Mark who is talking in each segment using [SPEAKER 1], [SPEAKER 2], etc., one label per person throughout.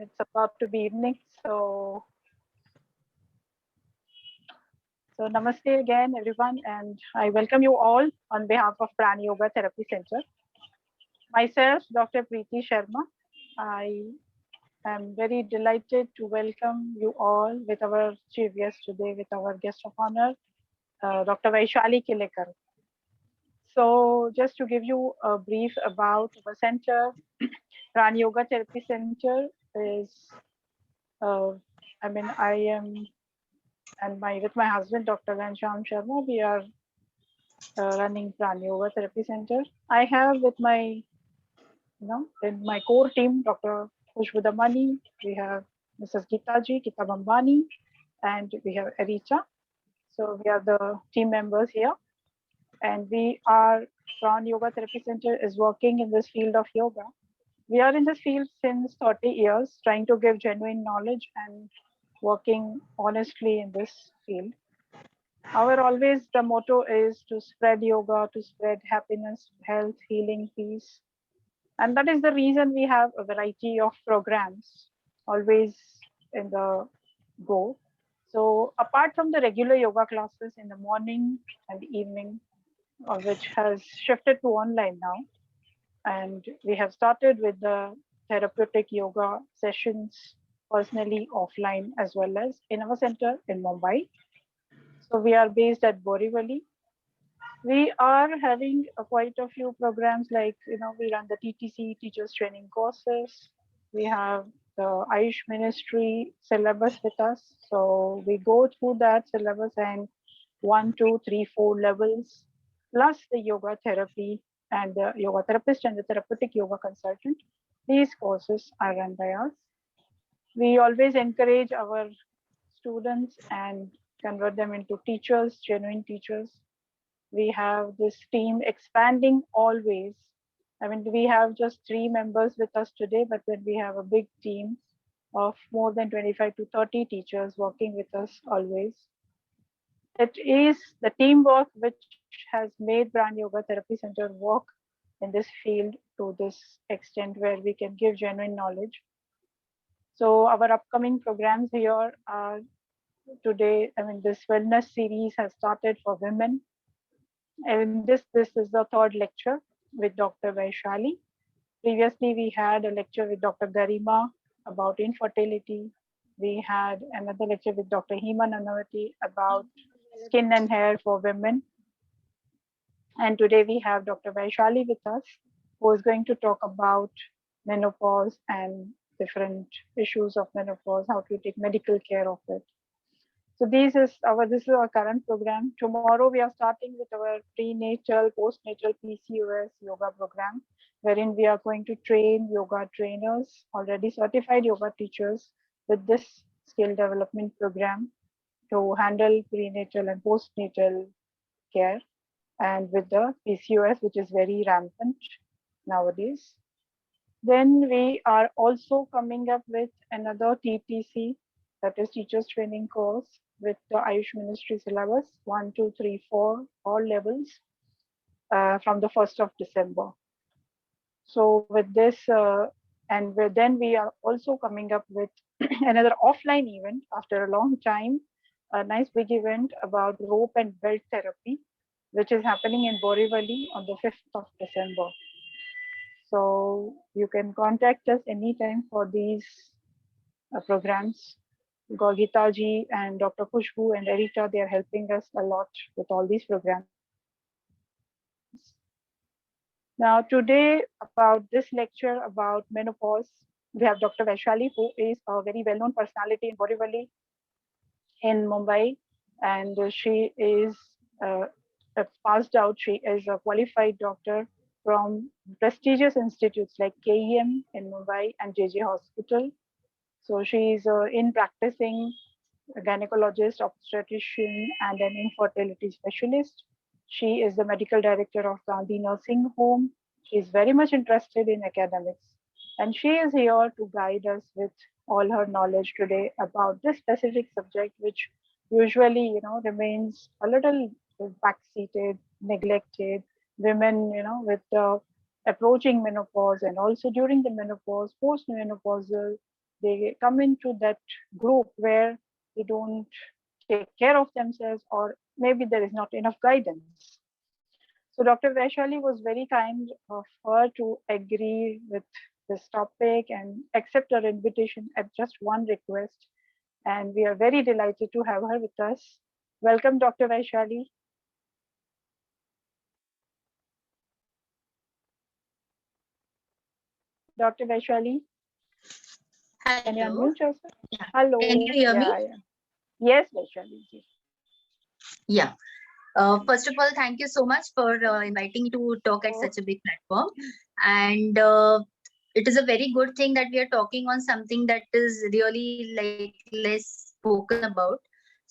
[SPEAKER 1] It's about to be evening, so namaste again, everyone, and I welcome you all on behalf of Prana Yoga Therapy Center. Myself, Dr. Preeti Sharma. I am very delighted to welcome you all with our chief guest today, with our guest of honor, Dr. Vaishali Kilekar. So, just to give you a brief about our center, Prana Yoga Therapy Center is, uh, I am and my with my husband, Dr. Ghanshyam Sharma, we are running Prana Yoga Therapy Center. I have with my, in my core team, Dr. Khushbu Damani, we have Mrs. Gita Bambani, and we have Ericha. So we are the team members here, and we are Prana Yoga Therapy Center is working in this field of yoga. We are in this field since 30 years, trying to give genuine knowledge and working honestly in this field. Our always the motto is to spread yoga, to spread happiness, health, healing, peace. And that is the reason we have a variety of programs always in the go. So apart from the regular yoga classes in the morning and evening, which has shifted to online now, and we have started with the therapeutic yoga sessions personally offline as well as in our center in Mumbai. So we are based at Borivali. We are having quite a few programs like, we run the TTC, teachers training courses. We have the Ayush Ministry syllabus with us. So we go through that syllabus and 1, 2, 3, 4 levels, plus the yoga therapy and the yoga therapist and the therapeutic yoga consultant. These courses are run by us. We always encourage our students and convert them into teachers, genuine teachers. We have this team expanding always. I mean, we have just 3 members with us today, but then we have a big team of more than 25 to 30 teachers working with us always. It is the teamwork which has made Brand Yoga Therapy Center work in this field to this extent where we can give genuine knowledge. So our upcoming programs here are today, this wellness series has started for women. And this is the third lecture with Dr. Vaishali. Previously, we had a lecture with Dr. Garima about infertility. We had another lecture with Dr. Hima Nanavati about skin and hair for women. And today we have Dr. Vaishali with us, who is going to talk about menopause and different issues of menopause, how to take medical care of it. So this is our current program. Tomorrow we are starting with our prenatal, postnatal PCOS yoga program, wherein we are going to train yoga trainers, already certified yoga teachers, with this skill development program to handle prenatal and postnatal care, and with the PCOS, which is very rampant nowadays. Then we are also coming up with another TTC, that is Teachers Training course, with the Ayush Ministry syllabus 1, 2, 3, 4, all levels from the 1st of December. So with this, then we are also coming up with another offline event after a long time, a nice big event about rope and belt therapy, which is happening in Borivali on the 5th of December. So you can contact us anytime for these programs. Gita ji and Dr. Khushbu and Erita, they are helping us a lot with all these programs. Now today about this lecture about menopause, we have Dr. Vaishali, who is a very well-known personality in Borivali in Mumbai, and she is uh, passed out. She is a qualified doctor from prestigious institutes like KEM in Mumbai and JJ Hospital. So she is in practicing a gynecologist, obstetrician, and an infertility specialist. She is the medical director of Gandhi Nursing Home. She is very much interested in academics, and she is here to guide us with all her knowledge today about this specific subject, which usually, remains a little backseated, neglected. Women, with the approaching menopause and also during the menopause, postmenopausal. they come into that group where they don't take care of themselves, or maybe there is not enough guidance. So Dr. Vaishali was very kind of her to agree with this topic and accept our invitation at just one request. And we are very delighted to have her with us. Welcome, Dr. Vaishali. Dr. Vaishali, can you
[SPEAKER 2] Hello.
[SPEAKER 1] unmute yourself?
[SPEAKER 2] Yeah. Can
[SPEAKER 1] Hello.
[SPEAKER 2] you hear me?
[SPEAKER 1] Yeah, yeah. Yes, Vaishali ji.
[SPEAKER 2] Yeah. First of all, thank you so much for inviting me to talk at
[SPEAKER 1] Oh,
[SPEAKER 2] such a big platform. And it is a very good thing that we are talking on something that is really like less spoken about.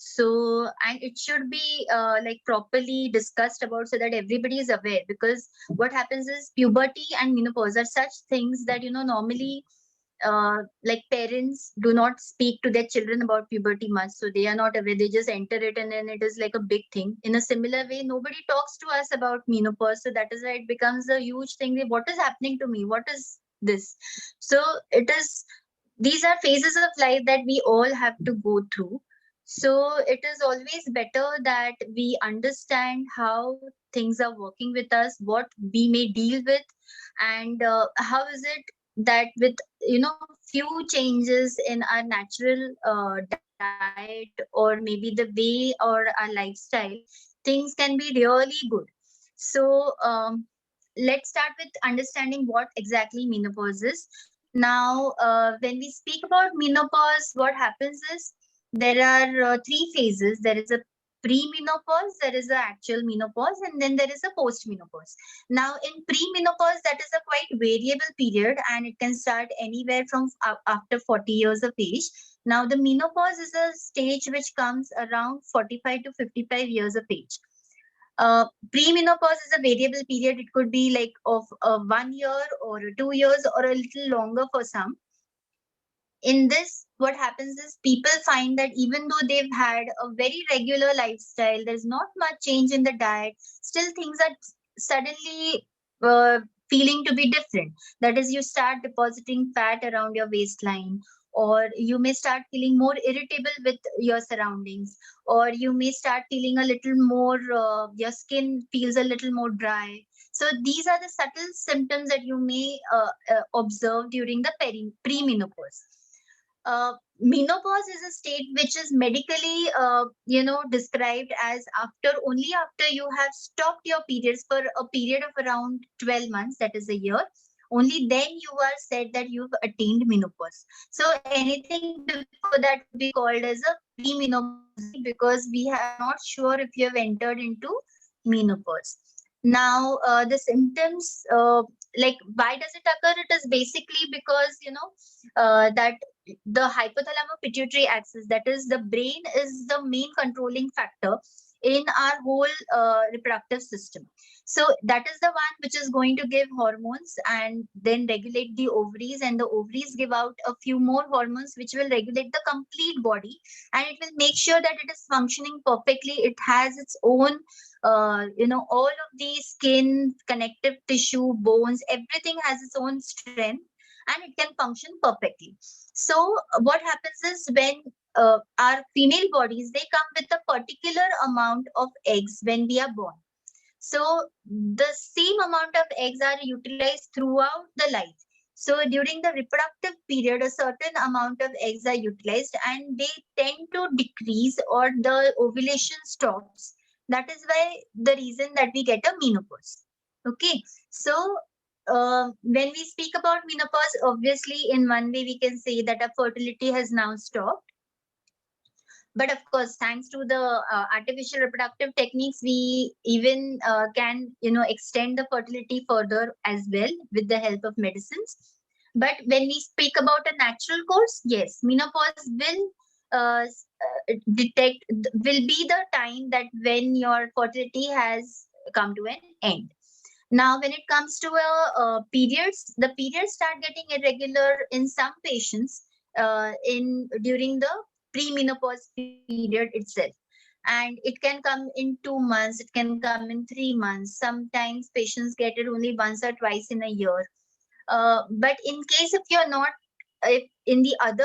[SPEAKER 2] So, and it should be like properly discussed about so that everybody is aware, because what happens is puberty and menopause are such things that, normally like parents do not speak to their children about puberty much, so they are not aware, they just enter it and then it is like a big thing. In a similar way, nobody talks to us about menopause, so that is why it becomes a huge thing. What is happening to me, what is this? So it is, these are phases of life that we all have to go through. So it is always better that we understand how things are working with us, what we may deal with, and how is it that with few changes in our natural diet, or maybe the way or our lifestyle, things can be really good. So let's start with understanding what exactly menopause is. Now when we speak about menopause, what happens is there are three phases. There is a pre-menopause, there is a actual menopause, and then there is a post-menopause. Now, in pre-menopause, that is a quite variable period, and it can start anywhere from after 40 years of age. Now, the menopause is a stage which comes around 45 to 55 years of age. Pre-menopause is a variable period. It could be like of 1 year or 2 years or a little longer for some. In this, what happens is people find that even though they've had a very regular lifestyle, there's not much change in the diet, still things are suddenly feeling to be different. That is, you start depositing fat around your waistline, or you may start feeling more irritable with your surroundings, or you may start feeling a little more, your skin feels a little more dry. So these are the subtle symptoms that you may observe during the premenopause. Menopause is a state which is medically described as after you have stopped your periods for a period of around 12 months, that is a year. Only then you are said that you've attained menopause. So anything before that would be called as a pre-menopause state, because we are not sure if you have entered into menopause. Now the symptoms, like why does it occur? It is basically because that the hypothalamus pituitary axis, that is the brain, is the main controlling factor in our whole reproductive system. So that is the one which is going to give hormones and then regulate the ovaries, and the ovaries give out a few more hormones which will regulate the complete body, and it will make sure that it is functioning perfectly. It has its own all of the skin, connective tissue, bones, everything has its own strength, and it can function perfectly. So what happens is when our female bodies, they come with a particular amount of eggs when we are born. So the same amount of eggs are utilized throughout the life. So during the reproductive period, a certain amount of eggs are utilized and they tend to decrease, or the ovulation stops. That is why the reason that we get a menopause. Okay. So when we speak about menopause, obviously in one way we can say that our fertility has now stopped. But of course, thanks to the artificial reproductive techniques, we even can extend the fertility further as well with the help of medicines. But when we speak about a natural course, yes, menopause will detect will be the time that when your fertility has come to an end. Now when it comes to periods, the periods start getting irregular in some patients in during the premenopause period itself, and it can come in 2 months, it can come in 3 months. Sometimes patients get it only once or twice in a year. But in case if you're not if in the other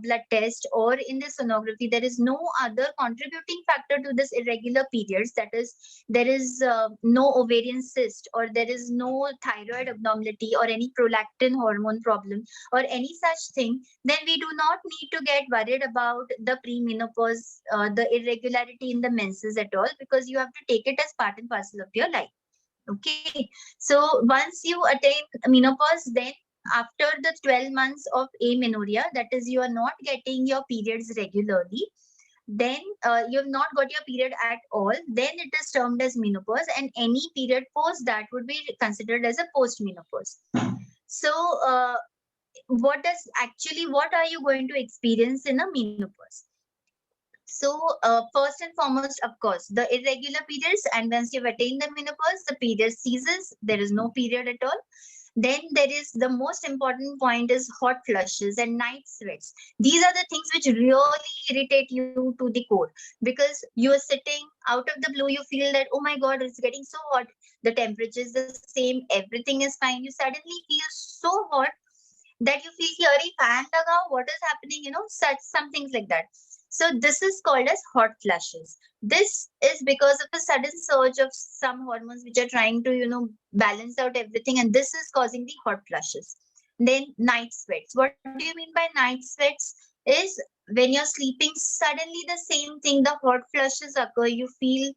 [SPEAKER 2] blood test or in the sonography there is no other contributing factor to this irregular periods, that is there is no ovarian cyst or there is no thyroid abnormality or any prolactin hormone problem or any such thing, then we do not need to get worried about the premenopause, the irregularity in the menses at all, because you have to take it as part and parcel of your life. Okay, so once you attain menopause, then after the 12 months of amenorrhea, that is, you are not getting your periods regularly, then you have not got your period at all, then it is termed as menopause, and any period post that would be considered as a post menopause. So, what are you going to experience in a menopause? So, first and foremost, of course, the irregular periods, and once you've attained the menopause, the period ceases. There is no period at all. Then there is the most important point is hot flushes and night sweats. These are the things which really irritate you to the core, because you are sitting out of the blue, you feel that, oh my God, it's getting so hot. The temperature is the same, everything is fine. You suddenly feel so hot that you feel कि अरे fan लगा, what is happening, some things like that. So this is called as hot flashes. This is because of a sudden surge of some hormones which are trying to balance out everything, and this is causing the hot flashes. Then night sweats. What do you mean by night sweats? Is when you're sleeping, suddenly the same thing, the hot flushes occur. You feel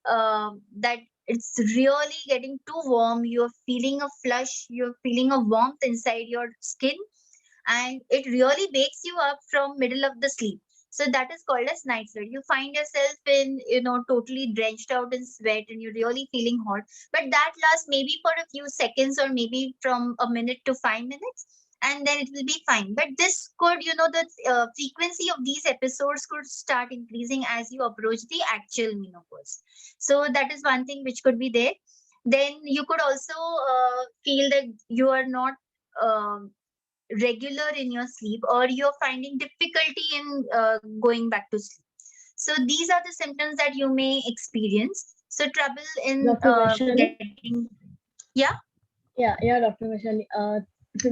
[SPEAKER 2] that it's really getting too warm. You're feeling a flush, you're feeling a warmth inside your skin, and it really wakes you up from middle of the sleep. So that is called as night sweat. You find yourself in, totally drenched out in sweat and you're really feeling hot. But that lasts maybe for a few seconds or maybe from a minute to 5 minutes, and then it will be fine. But this could, the frequency of these episodes could start increasing as you approach the actual menopause. So that is one thing which could be there. Then you could also feel that you are not regular in your sleep, or you're finding difficulty in going back to sleep. So these are the symptoms that you may experience. So trouble in
[SPEAKER 3] Dr. Vaishali?
[SPEAKER 2] getting, yeah.
[SPEAKER 3] Yeah, Dr. Vaishali. It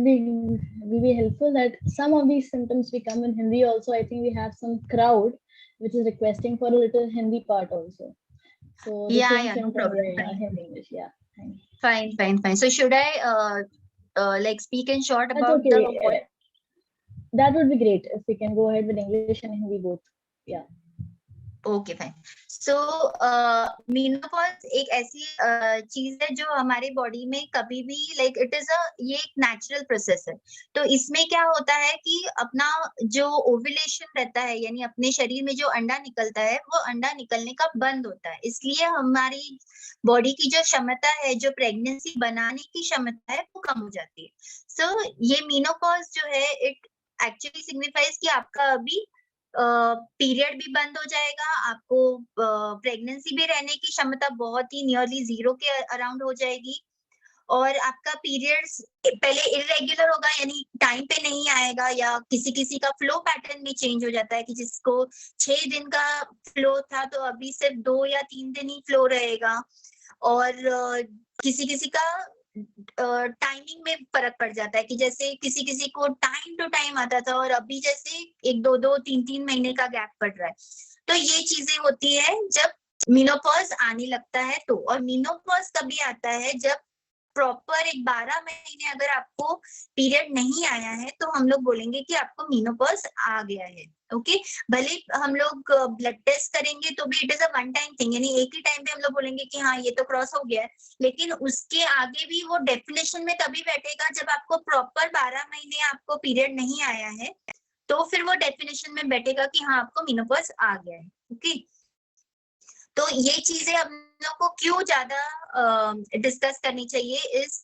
[SPEAKER 3] will be helpful that some of these symptoms we come in Hindi also. I think we have some crowd which is requesting for a little Hindi part also. So the same
[SPEAKER 2] No
[SPEAKER 3] symptom,
[SPEAKER 2] problem.
[SPEAKER 3] Hindi English. Yeah, thank you.
[SPEAKER 2] Fine. So should I like speak in short
[SPEAKER 3] That's
[SPEAKER 2] about
[SPEAKER 3] okay.
[SPEAKER 2] the
[SPEAKER 3] That would be great if we can go ahead with English and Hindi both. Yeah.
[SPEAKER 2] Okay fine. So menopause एक ऐसी चीज है जो हमारे body में कभी भी ये एक नेचुरल प्रोसेस है. तो इसमें क्या होता है कि अपना जो ओव्यूलेशन रहता है, यानी अपने शरीर में जो अंडा निकलता है, वो अंडा निकलने का बंद होता है. इसलिए हमारी बॉडी की जो क्षमता है, जो प्रेगनेंसी बनाने की क्षमता है, वो कम हो जाती है. सो ये मेनोपॉज जो है, इट एक्चुअली सिग्निफाइज कि आपका अभी पीरियड भी बंद हो जाएगा, आपको प्रेगनेंसी भी रहने की क्षमता बहुत ही नियरली 0 के अराउंड हो जाएगी, और आपका पीरियड्स पहले इरेगुलर होगा, यानी टाइम पे नहीं आएगा, या किसी का फ्लो पैटर्न में चेंज हो जाता है कि जिसको 6 दिन का फ्लो था तो अभी सिर्फ 2 या 3 दिन ही फ्लो रहेगा, और किसी का टाइमिंग में फर्क पड़ जाता है कि जैसे किसी को टाइम टू टाइम आता था और अभी जैसे 1-2-3 महीने का गैप पड़ रहा है. तो ये चीजें होती है जब मेनोपॉज आने लगता है तो. और मेनोपॉज कभी आता है जब प्रॉपर 12 महीने अगर आपको पीरियड नहीं आया है तो हम लोग बोलेंगे कि आपको मेनोपॉज आ गया है. ओके, भले हम लोग ब्लड टेस्ट करेंगे तो भी it is a one time thing, यानी एक ही टाइम पे हम लोग बोलेंगे कि हाँ ये तो क्रॉस हो गया है, लेकिन उसके आगे भी वो डेफिनेशन में तभी बैठेगा जब आपको प्रॉपर 12 महीने आपको पीरियड नहीं आया है, तो फिर वो डेफिनेशन में बैठेगा कि हाँ आपको मेनोपॉज आ गया है. ओके, तो ये चीजें हम लोग को क्यों ज्यादा डिस्कस करनी चाहिए इज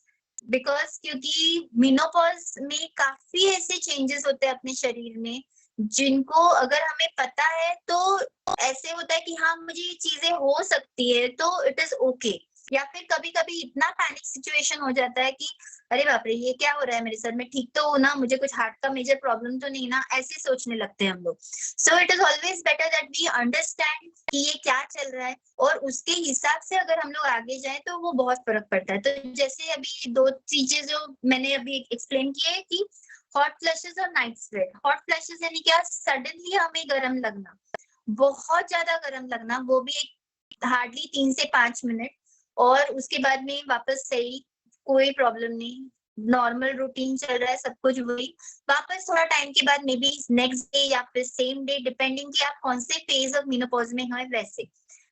[SPEAKER 2] बिकॉज क्योंकि मेनोपॉज में काफी ऐसे चेंजेस होते हैं अपने शरीर में जिनको अगर हमें पता है तो ऐसे होता है कि हाँ मुझे ये चीजें हो सकती है तो इट इज ओके. या फिर कभी कभी इतना पैनिक सिचुएशन हो जाता है कि अरे बाप रे ये क्या हो रहा है मेरे सर में, ठीक तो हो ना, मुझे कुछ हार्ट का मेजर प्रॉब्लम तो नहीं ना, ऐसे सोचने लगते हैं हम लोग. So it is always better that we understand कि ये क्या चल रहा है और उसके हिसाब से अगर हम लोग आगे जाए तो वो बहुत फर्क पड़ता है. तो जैसे अभी 2 चीजें जो मैंने अभी एक्सप्लेन की है कि हॉट फ्लैशेस और नाइट स्वेट। हॉट फ्लैशेस यानी क्या, सडनली हमें गर्म लगना, बहुत ज्यादा गर्म लगना, वो भी एक हार्डली 3 से 5 मिनट, और उसके बाद में वापस सही, कोई प्रॉब्लम नहीं, नॉर्मल रूटीन चल रहा है, सब कुछ वही, वापस थोड़ा टाइम के बाद मे बी नेक्स्ट डे या फिर सेम डे, डिपेंडिंग कि आप कौन से फेज ऑफ मेनोपॉज में हैं वैसे।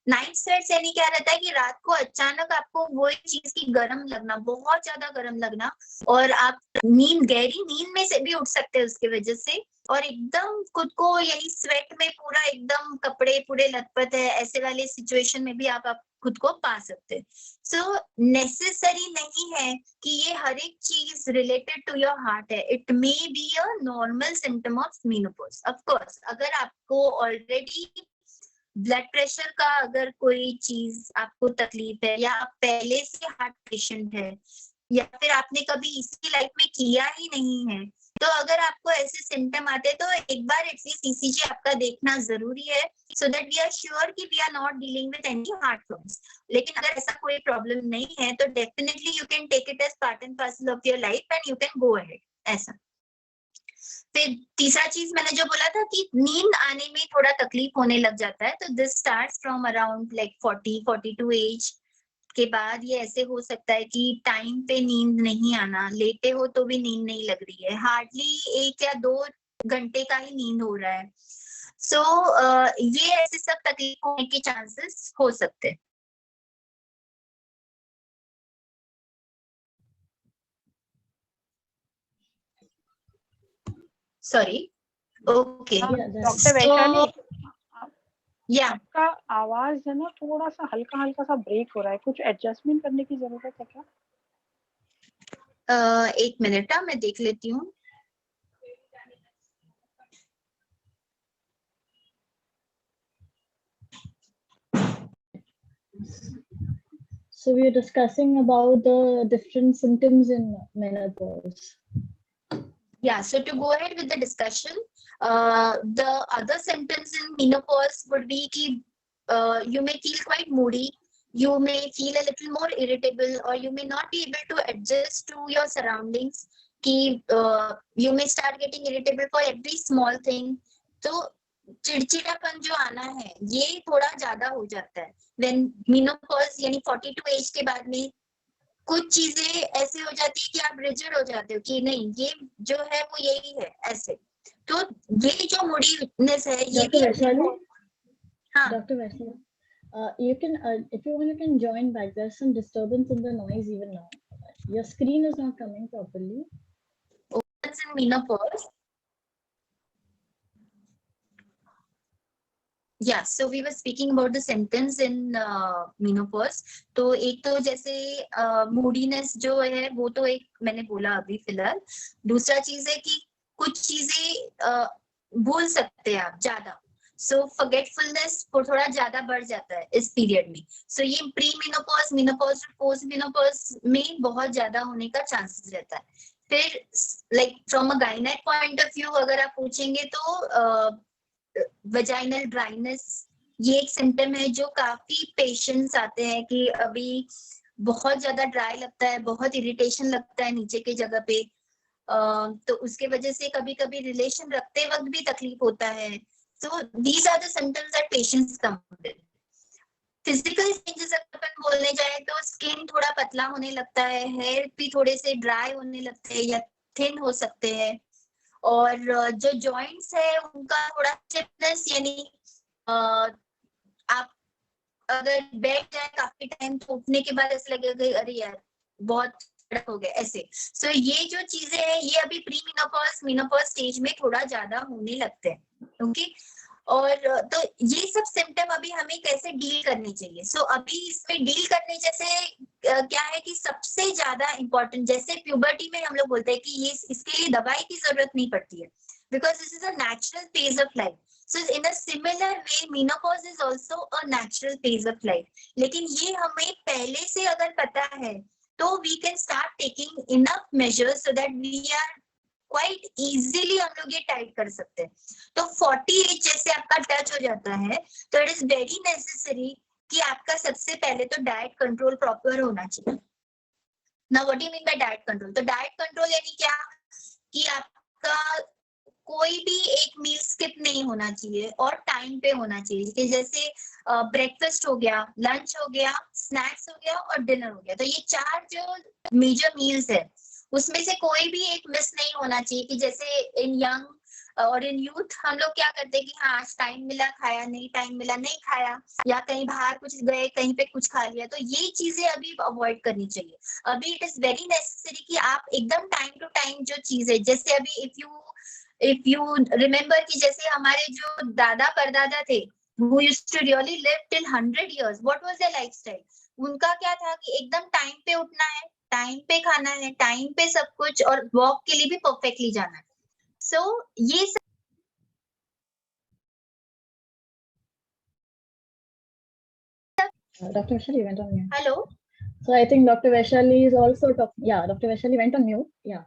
[SPEAKER 2] नाइट स्वेट्स यानी क्या रहता है कि रात को अचानक आपको वो चीज की गर्म लगना, बहुत ज्यादा गर्म लगना, और आप गहरी नींद में से भी उठ सकते हैं उसकी वजह से, और एकदम खुद को यही स्वेट में पूरा एकदम कपड़े पूरे लथपथ है, ऐसे वाले सिचुएशन में भी आप खुद को पा सकते हैं। सो नेसेसरी नहीं है कि ये हर एक चीज रिलेटेड टू योर हार्ट है, it may be a normal symptom of menopause. Of course अगर आपको ऑलरेडी ब्लड प्रेशर का अगर कोई चीज आपको तकलीफ है, या आप पहले से हार्ट पेशेंट है, या फिर आपने कभी इसकी लाइफ में किया ही नहीं है, तो अगर आपको ऐसे सिम्टम आते हैं तो एक बार एटलीस्ट ईसीजी आपका देखना जरूरी है, so that we are sure कि we are not dealing with any heart problems. लेकिन अगर ऐसा कोई प्रॉब्लम नहीं है तो definitely you can take it as part and parcel of your life and you can go ahead, ऐसा। फिर तीसरा चीज मैंने जो बोला था कि नींद आने में थोड़ा तकलीफ होने लग जाता है, तो this starts from around like 40-42 age के बाद। ये ऐसे हो सकता है कि टाइम पे नींद नहीं आना, लेटे हो तो भी नींद नहीं लग रही है, हार्डली 1 या 2 घंटे का ही नींद हो रहा है। सो ये ऐसे सब तकलीफ होने के चांसेस हो सकते हैं। Sorry, okay.
[SPEAKER 1] डॉक्टर वैशाली,
[SPEAKER 2] या
[SPEAKER 1] आपका आवाज है ना थोड़ा सा हल्का हल्का सा ब्रेक हो रहा है, कुछ एडजस्टमेंट करने की जरूरत है क्या?
[SPEAKER 2] 1 मिनट, मैं देख लेती हूँ।
[SPEAKER 3] So we are discussing about the different symptoms in menopause.
[SPEAKER 2] Yeah, so to go ahead with the discussion, the other symptoms in menopause would be ki, you may feel quite moody, you may feel a little more irritable, or you may not be able to adjust to your surroundings. Ki, you may start getting irritable for every small thing. तो चिड़चिड़ापन जो आना है ये थोड़ा ज्यादा हो जाता है when menopause यानी 42 एज के बाद में। कुछ चीजें ऐसे हो जाती है कि आप रिजिड हो जाते हो कि नहीं ये जो है वो यही है ऐसे। तो ये जो मूडीनेस है ये
[SPEAKER 3] Dr. Vaishali?
[SPEAKER 2] हाँ
[SPEAKER 3] Dr. Vaishali, you can, if you want, you can join back. There's some disturbance in the noise even now. Your screen is not coming properly.
[SPEAKER 2] in menopause. Yeah, so we were speaking about the symptoms in menopause. तो एक तो जैसे moodiness जो है वो तो एक मैंने बोला अभी फिलहाल। दूसरा चीज है कि कुछ चीजें भूल सकते हैं आप ज्यादा, सो फॉरगेटफुलनेस थोड़ा ज्यादा बढ़ जाता है इस पीरियड में। सो ये pre menopause, menopause, post menopause में बहुत ज्यादा होने का चांसेस रहता है। फिर like from a gynaec point of view अगर आप पूछेंगे तो वजाइनल ड्राइनेस ये एक सिम्टम है जो काफी पेशेंट्स आते हैं कि अभी बहुत ज्यादा ड्राई लगता है, बहुत इरिटेशन लगता है नीचे के जगह पे, तो उसके वजह से कभी कभी रिलेशन रखते वक्त भी तकलीफ होता है। So these are the symptoms that patients come with. Physical changes अपन बोलने जाए तो स्किन थोड़ा पतला होने लगता है, हेयर भी थोड़े से ड्राई होने लगते हैं या थिन हो सकते हैं, और जो जॉइंट्स है उनका थोड़ा स्टिफनेस यानी आप अगर बैठ जाए काफी टाइम तो उठने के बाद ऐसा लगेगा अरे यार बहुत हो गया ऐसे। सो ये जो चीजें हैं ये अभी प्री मेनोपॉज मेनोपॉज स्टेज में थोड़ा ज्यादा होने लगते हैं। ओके, और तो ये सब सिम्टम अभी हमें कैसे डील करनी चाहिए। सो अभी इसमें डील करने जैसे क्या है कि सबसे ज्यादा इम्पोर्टेंट, जैसे प्यूबर्टी में हम लोग बोलते हैं कि ये इसके लिए दवाई की जरूरत नहीं पड़ती है, because this is a natural phase of life. So in a similar way menopause is also a natural phase of life. लेकिन ये हमें पहले से अगर पता है तो we can start taking enough measures so that we are quite easily हम लोग ये टाइट कर सकते हैं। तो 40 एज जैसे आपका टच हो जाता है तो इट इज वेरी नेसेसरी कि आपका सबसे पहले तो डाइट कंट्रोल प्रॉपर होना चाहिए। Now what do you mean by diet control? तो डाइट कंट्रोल यानी क्या कि आप आपका कोई भी एक मील स्किप नहीं होना चाहिए और टाइम पे होना चाहिए, कि जैसे ब्रेकफास्ट हो गया, लंच हो गया, स्नैक्स हो गया और डिनर हो गया। तो ये 4 जो मेजर मील्स है उसमें से कोई भी एक मिस नहीं होना चाहिए। कि जैसे इन यंग और इन यूथ हम लोग क्या करते हैं कि हाँ आज टाइम मिला खाया, नहीं टाइम मिला नहीं खाया, या कहीं बाहर कुछ गए कहीं पे कुछ खा लिया। तो ये चीजें अभी अवॉइड करनी चाहिए। अभी इट इज वेरी नेसेसरी कि आप एकदम टाइम टू टाइम जो चीज है, जैसे अभी इफ यू रिमेम्बर कि जैसे हमारे जो दादा परदादा थे, who used to really live till 100 years, what was their lifestyle? उनका क्या था कि एकदम टाइम पे उठना है, टाइम पे खाना है, टाइम पे सब कुछ, और वॉक के लिए भी परफेक्टली जाना है। सो ये सब
[SPEAKER 3] Dr. Vaishali went on mute.
[SPEAKER 2] Hello
[SPEAKER 3] So I think Dr. Vaishali is also talking. Yeah, Dr. Vaishali went on mute. Yeah.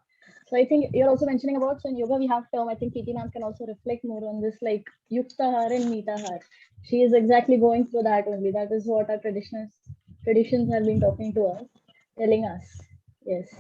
[SPEAKER 3] So I think you're also mentioning about, so in yoga we have term, I think PT ma'am can also reflect more on this, like Yuktahar and Mitahar. She is exactly going through that only. That is what our traditions have been talking to us, telling us. Yes,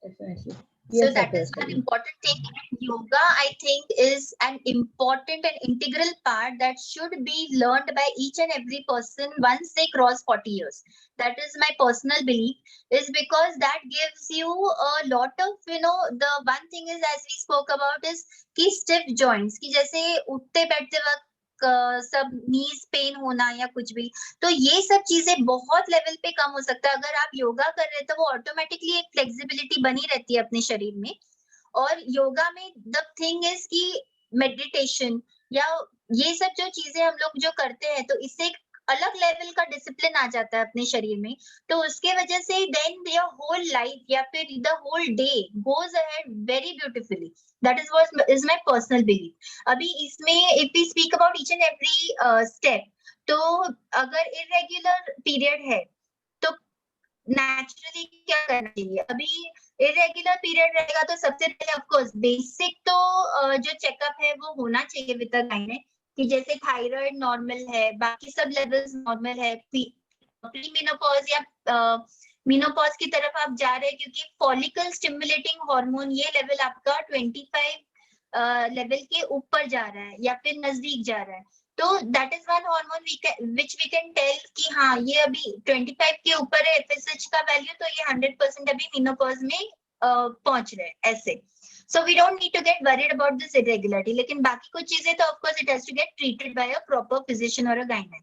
[SPEAKER 3] definitely.
[SPEAKER 2] So
[SPEAKER 3] Yes,
[SPEAKER 2] that
[SPEAKER 3] Dr.
[SPEAKER 2] is one
[SPEAKER 3] Vaishali.
[SPEAKER 2] important thing. Yoga, I think, is an important and integral part that should be learned by each and every person once they cross 40 years. That is my personal belief, is because that gives you a lot of, the one thing is, as we spoke about, is कि stiff joints, कि जैसे उठते बैठते वक्त सब नीज pen होना या कुछ भी, तो ये सब चीजें बहुत लेवल पे कम हो सकता है अगर आप योगा कर रहे हैं। तो वो ऑटोमेटिकली एक फ्लेक्सिबिलिटी बनी रहती है अपने शरीर में। और योगा में द थिंग इज कि मेडिटेशन या ये सब जो चीजें हम लोग जो करते हैं, तो इससे एक अलग लेवल का डिसिप्लिन आ जाता है अपने शरीर में। तो उसके वजह से देन योर होल लाइफ या फिर the whole day goes ahead very beautifully. That is what is my personal belief. अभी इसमें if we speak about each and every step, तो अगर इरेग्युलर पीरियड है तो नेचुरली क्या करना चाहिए? अभी इरेग्युलर पीरियड रहेगा तो सबसे पहले ऑफ कोर्स बेसिक तो जो चेकअप है वो होना चाहिए विद द गायनेक, कि जैसे थायराइड नॉर्मल है, बाकी सब लेवल्स नॉर्मल है, प्री मेनोपॉज या मेनोपॉज की तरफ आप जा रहे हैं क्योंकि फॉलिकल स्टिमुलेटिंग हार्मोन ये लेवल आपका 25 लेवल के ऊपर जा रहा है या फिर नजदीक जा रहा है। तो that is one hormone which we can tell कि हाँ ये अभी 25 के ऊपर है एफएसएच का वैल्यू, तो ये 100% अभी मेनोपॉज में पहुंच रहे हैं ऐसे। So we don't need to get worried about this irregularity. लेकिन बाकी कुछ चीजें तो of course it has to get treated by a proper physician और अ गायनेक।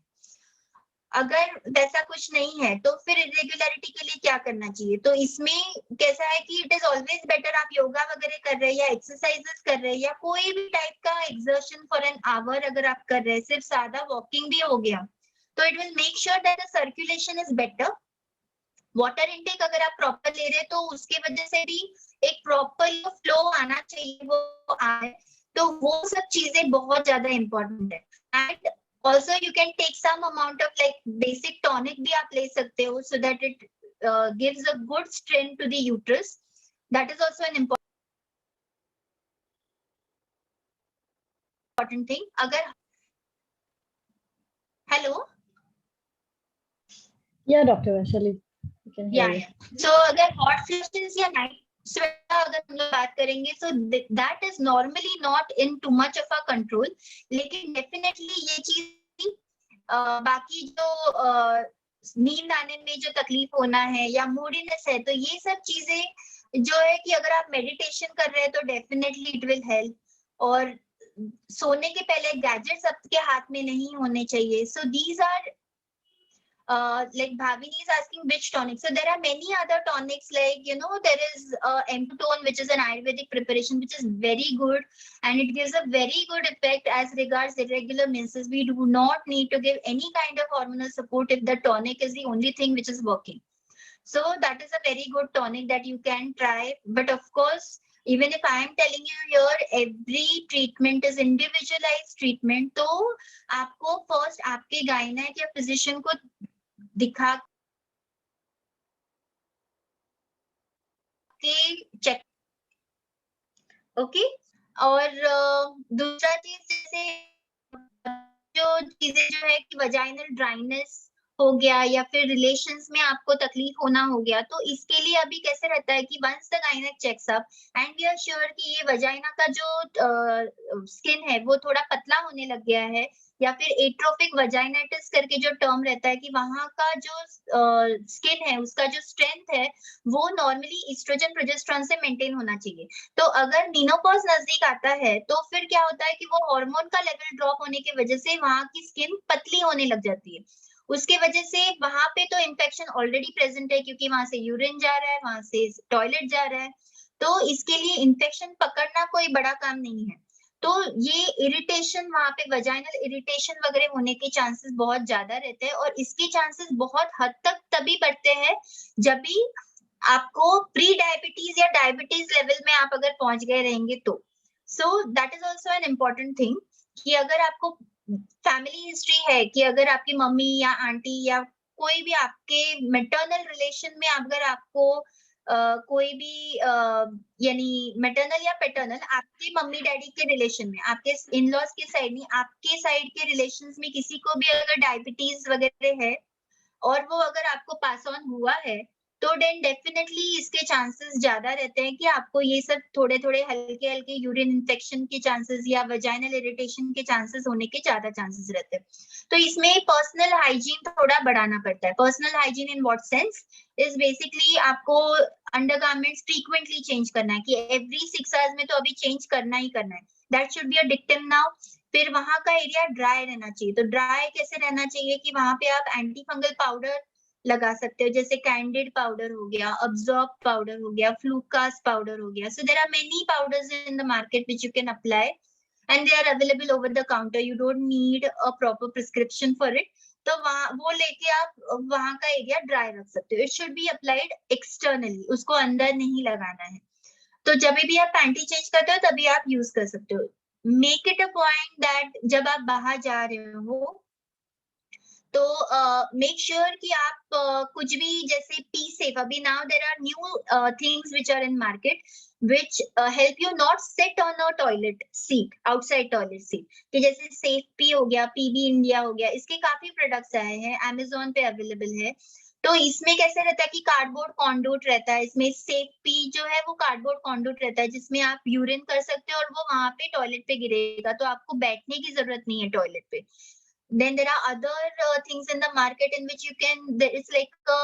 [SPEAKER 2] अगर वैसा कुछ नहीं है तो फिर इरेगुलरिटी के लिए क्या करना चाहिए? तो इसमें कैसा है कि इट इज ऑलवेज बेटर आप योगा वगैरह कर रहे हैं या एक्सरसाइजेस कर रहे हैं या कोई भी टाइप का एक्सर्शन फॉर एन आवर अगर आप कर रहे हैं, सिर्फ सादा वॉकिंग भी हो गया, तो it will make sure that the circulation is better. Water intake अगर आप प्रॉपर ले रहे हैं तो उसके वजह से भी एक प्रॉपर फ्लो आना चाहिए, वो आए। तो वो सब चीजें बहुत ज्यादा इंपॉर्टेंट है। And also you can take some amount of like basic tonic भी आप ले सकते हो so that it gives a good strength to the uterus. That is also an important thing. अगर hello
[SPEAKER 3] Yeah, Dr. Vaishali, you can hear you.
[SPEAKER 2] so अगर hot flushes या night sweat अगर हम लोग बात करेंगे so that is normally not in too much of a control, लेकिन definitely ये चीज बाकी जो नींद आने में जो तकलीफ होना है या मूडीनेस है, तो ये सब चीजें जो है कि अगर आप मेडिटेशन कर रहे हैं तो डेफिनेटली इट विल हेल्प। और सोने के पहले गैजेट्स आपके हाथ में नहीं होने चाहिए। So these are like Bhavini is asking which tonic. So there are many other tonics like, there is Emptone, which is an Ayurvedic preparation, which is very good and it gives a very good effect as regards irregular menses. We do not need to give any kind of hormonal support if the tonic is the only thing which is working. So that is a very good tonic that you can try. But of course, even if I am telling you here, every treatment is individualized treatment. तो आपको first आपके gynaec या physician को दिखा के check, okay. और दूसरा चीज जैसे जो चीजें जो है कि वजाइनल ड्राइनेस हो गया या फिर रिलेशंस में आपको तकलीफ होना हो गया, तो इसके लिए अभी कैसे रहता है कि वंस द गायनेक checks up and we are sure कि ये वजाइना का जो स्किन है वो थोड़ा पतला होने लग गया है, या फिर एट्रोफिक वजाइनाइटिस करके जो टर्म रहता है कि वहां का जो स्किन है उसका जो स्ट्रेंथ है वो नॉर्मली ईस्ट्रोजन प्रोजेस्टेरोन से मेंटेन होना चाहिए। तो अगर मेनोपॉज नजदीक आता है तो फिर क्या होता है कि वो हार्मोन का लेवल ड्रॉप होने की वजह से वहां की स्किन पतली होने लग जाती है। उसके वजह से वहां पे तो इन्फेक्शन ऑलरेडी प्रेजेंट है क्योंकि वहां से यूरिन जा रहा है, वहां से टॉयलेट जा रहा है, तो इसके लिए इन्फेक्शन पकड़ना कोई बड़ा काम नहीं है। तो ये इरिटेशन वहां पे वजाइनल इरिटेशन वगैरह होने के चांसेस बहुत ज्यादा रहते हैं, और इसके चांसेस बहुत हद तक तभी बढ़ते हैं जब भी आपको प्री डायबिटीज या डायबिटीज लेवल में आप अगर पहुंच गए रहेंगे तो। सो that is also an important thing कि अगर आपको फैमिली हिस्ट्री है कि अगर आपकी मम्मी या आंटी या कोई भी आपके मैटरनल रिलेशन में अगर आपको कोई भी यानी मैटरनल या पैटर्नल आपके मम्मी डैडी के रिलेशन में, आपके इन लॉज के साइड में, आपके साइड के रिलेशंस में किसी को भी अगर डायबिटीज वगैरह है और वो अगर आपको पास ऑन हुआ है, तो देन डेफिनेटली इसके चांसेस ज्यादा रहते हैं कि आपको ये सब थोड़े थोड़े हल्के हल्के यूरिन इन्फेक्शन के चांसेस या वजाइनल इरिटेशन के चांसेस होने के ज्यादा चांसेस रहते हैं। तो इसमें पर्सनल हाइजीन थोड़ा बढ़ाना पड़ता है। Personal hygiene in what sense is basically आपको अंडरगारमेंट्स फ्रीक्वेंटली चेंज करना है कि एवरी 6 आवर्स में तो अभी चेंज करना ही करना है। That should be a dictum now. फिर वहां का एरिया ड्राई रहना चाहिए। तो ड्राई कैसे रहना चाहिए कि वहां पे आप एंटी फंगल पाउडर लगा सकते हो, जैसे कैंडिड पाउडर हो गया, अब्जॉर्ब पाउडर हो गया, फ्लूकास पाउडर हो गया। So there are many powders in the market which you can apply and they are available over the counter. You don't need a proper prescription for it. तो वहां वो लेके आप वहां का एरिया ड्राई रख सकते हो। It should be applied externally, उसको अंदर नहीं लगाना है। तो जब भी आप पैंटी चेंज करते हो तभी आप यूज कर सकते हो। Make it a point that जब आप बाहर जा रहे हो तो मेक श्योर कि आप कुछ भी जैसे पी सेफ, अभी now there are new things which are in market which help you not sit on a toilet seat, outside toilet seat, कि जैसे सेफ पी हो गया, पीबी इंडिया हो गया, इसके काफी प्रोडक्ट्स आए हैं, अमेजोन पे अवेलेबल है। तो इसमें कैसे रहता है कि कार्डबोर्ड कॉन्डूट रहता है, इसमें सेफ पी जो है वो कार्डबोर्ड कॉन्डूट रहता है जिसमें आप यूरिन कर सकते हो और वो वहां पे टॉयलेट पे गिरेगा, तो आपको बैठने की जरूरत नहीं है टॉयलेट पे। Then there are other things in the market in which you can, it's like a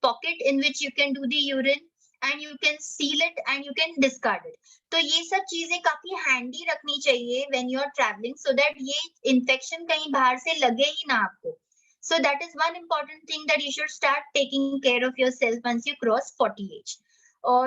[SPEAKER 2] pocket in which you can do the urine and you can seal it and you can discard it. तो ये सब चीजें काफी handy रखनी चाहिए when you are traveling so that ये infection कहीं बाहर से लगे ही ना आपको. So that is one important thing that you should start taking care of yourself once you cross 40 age. Or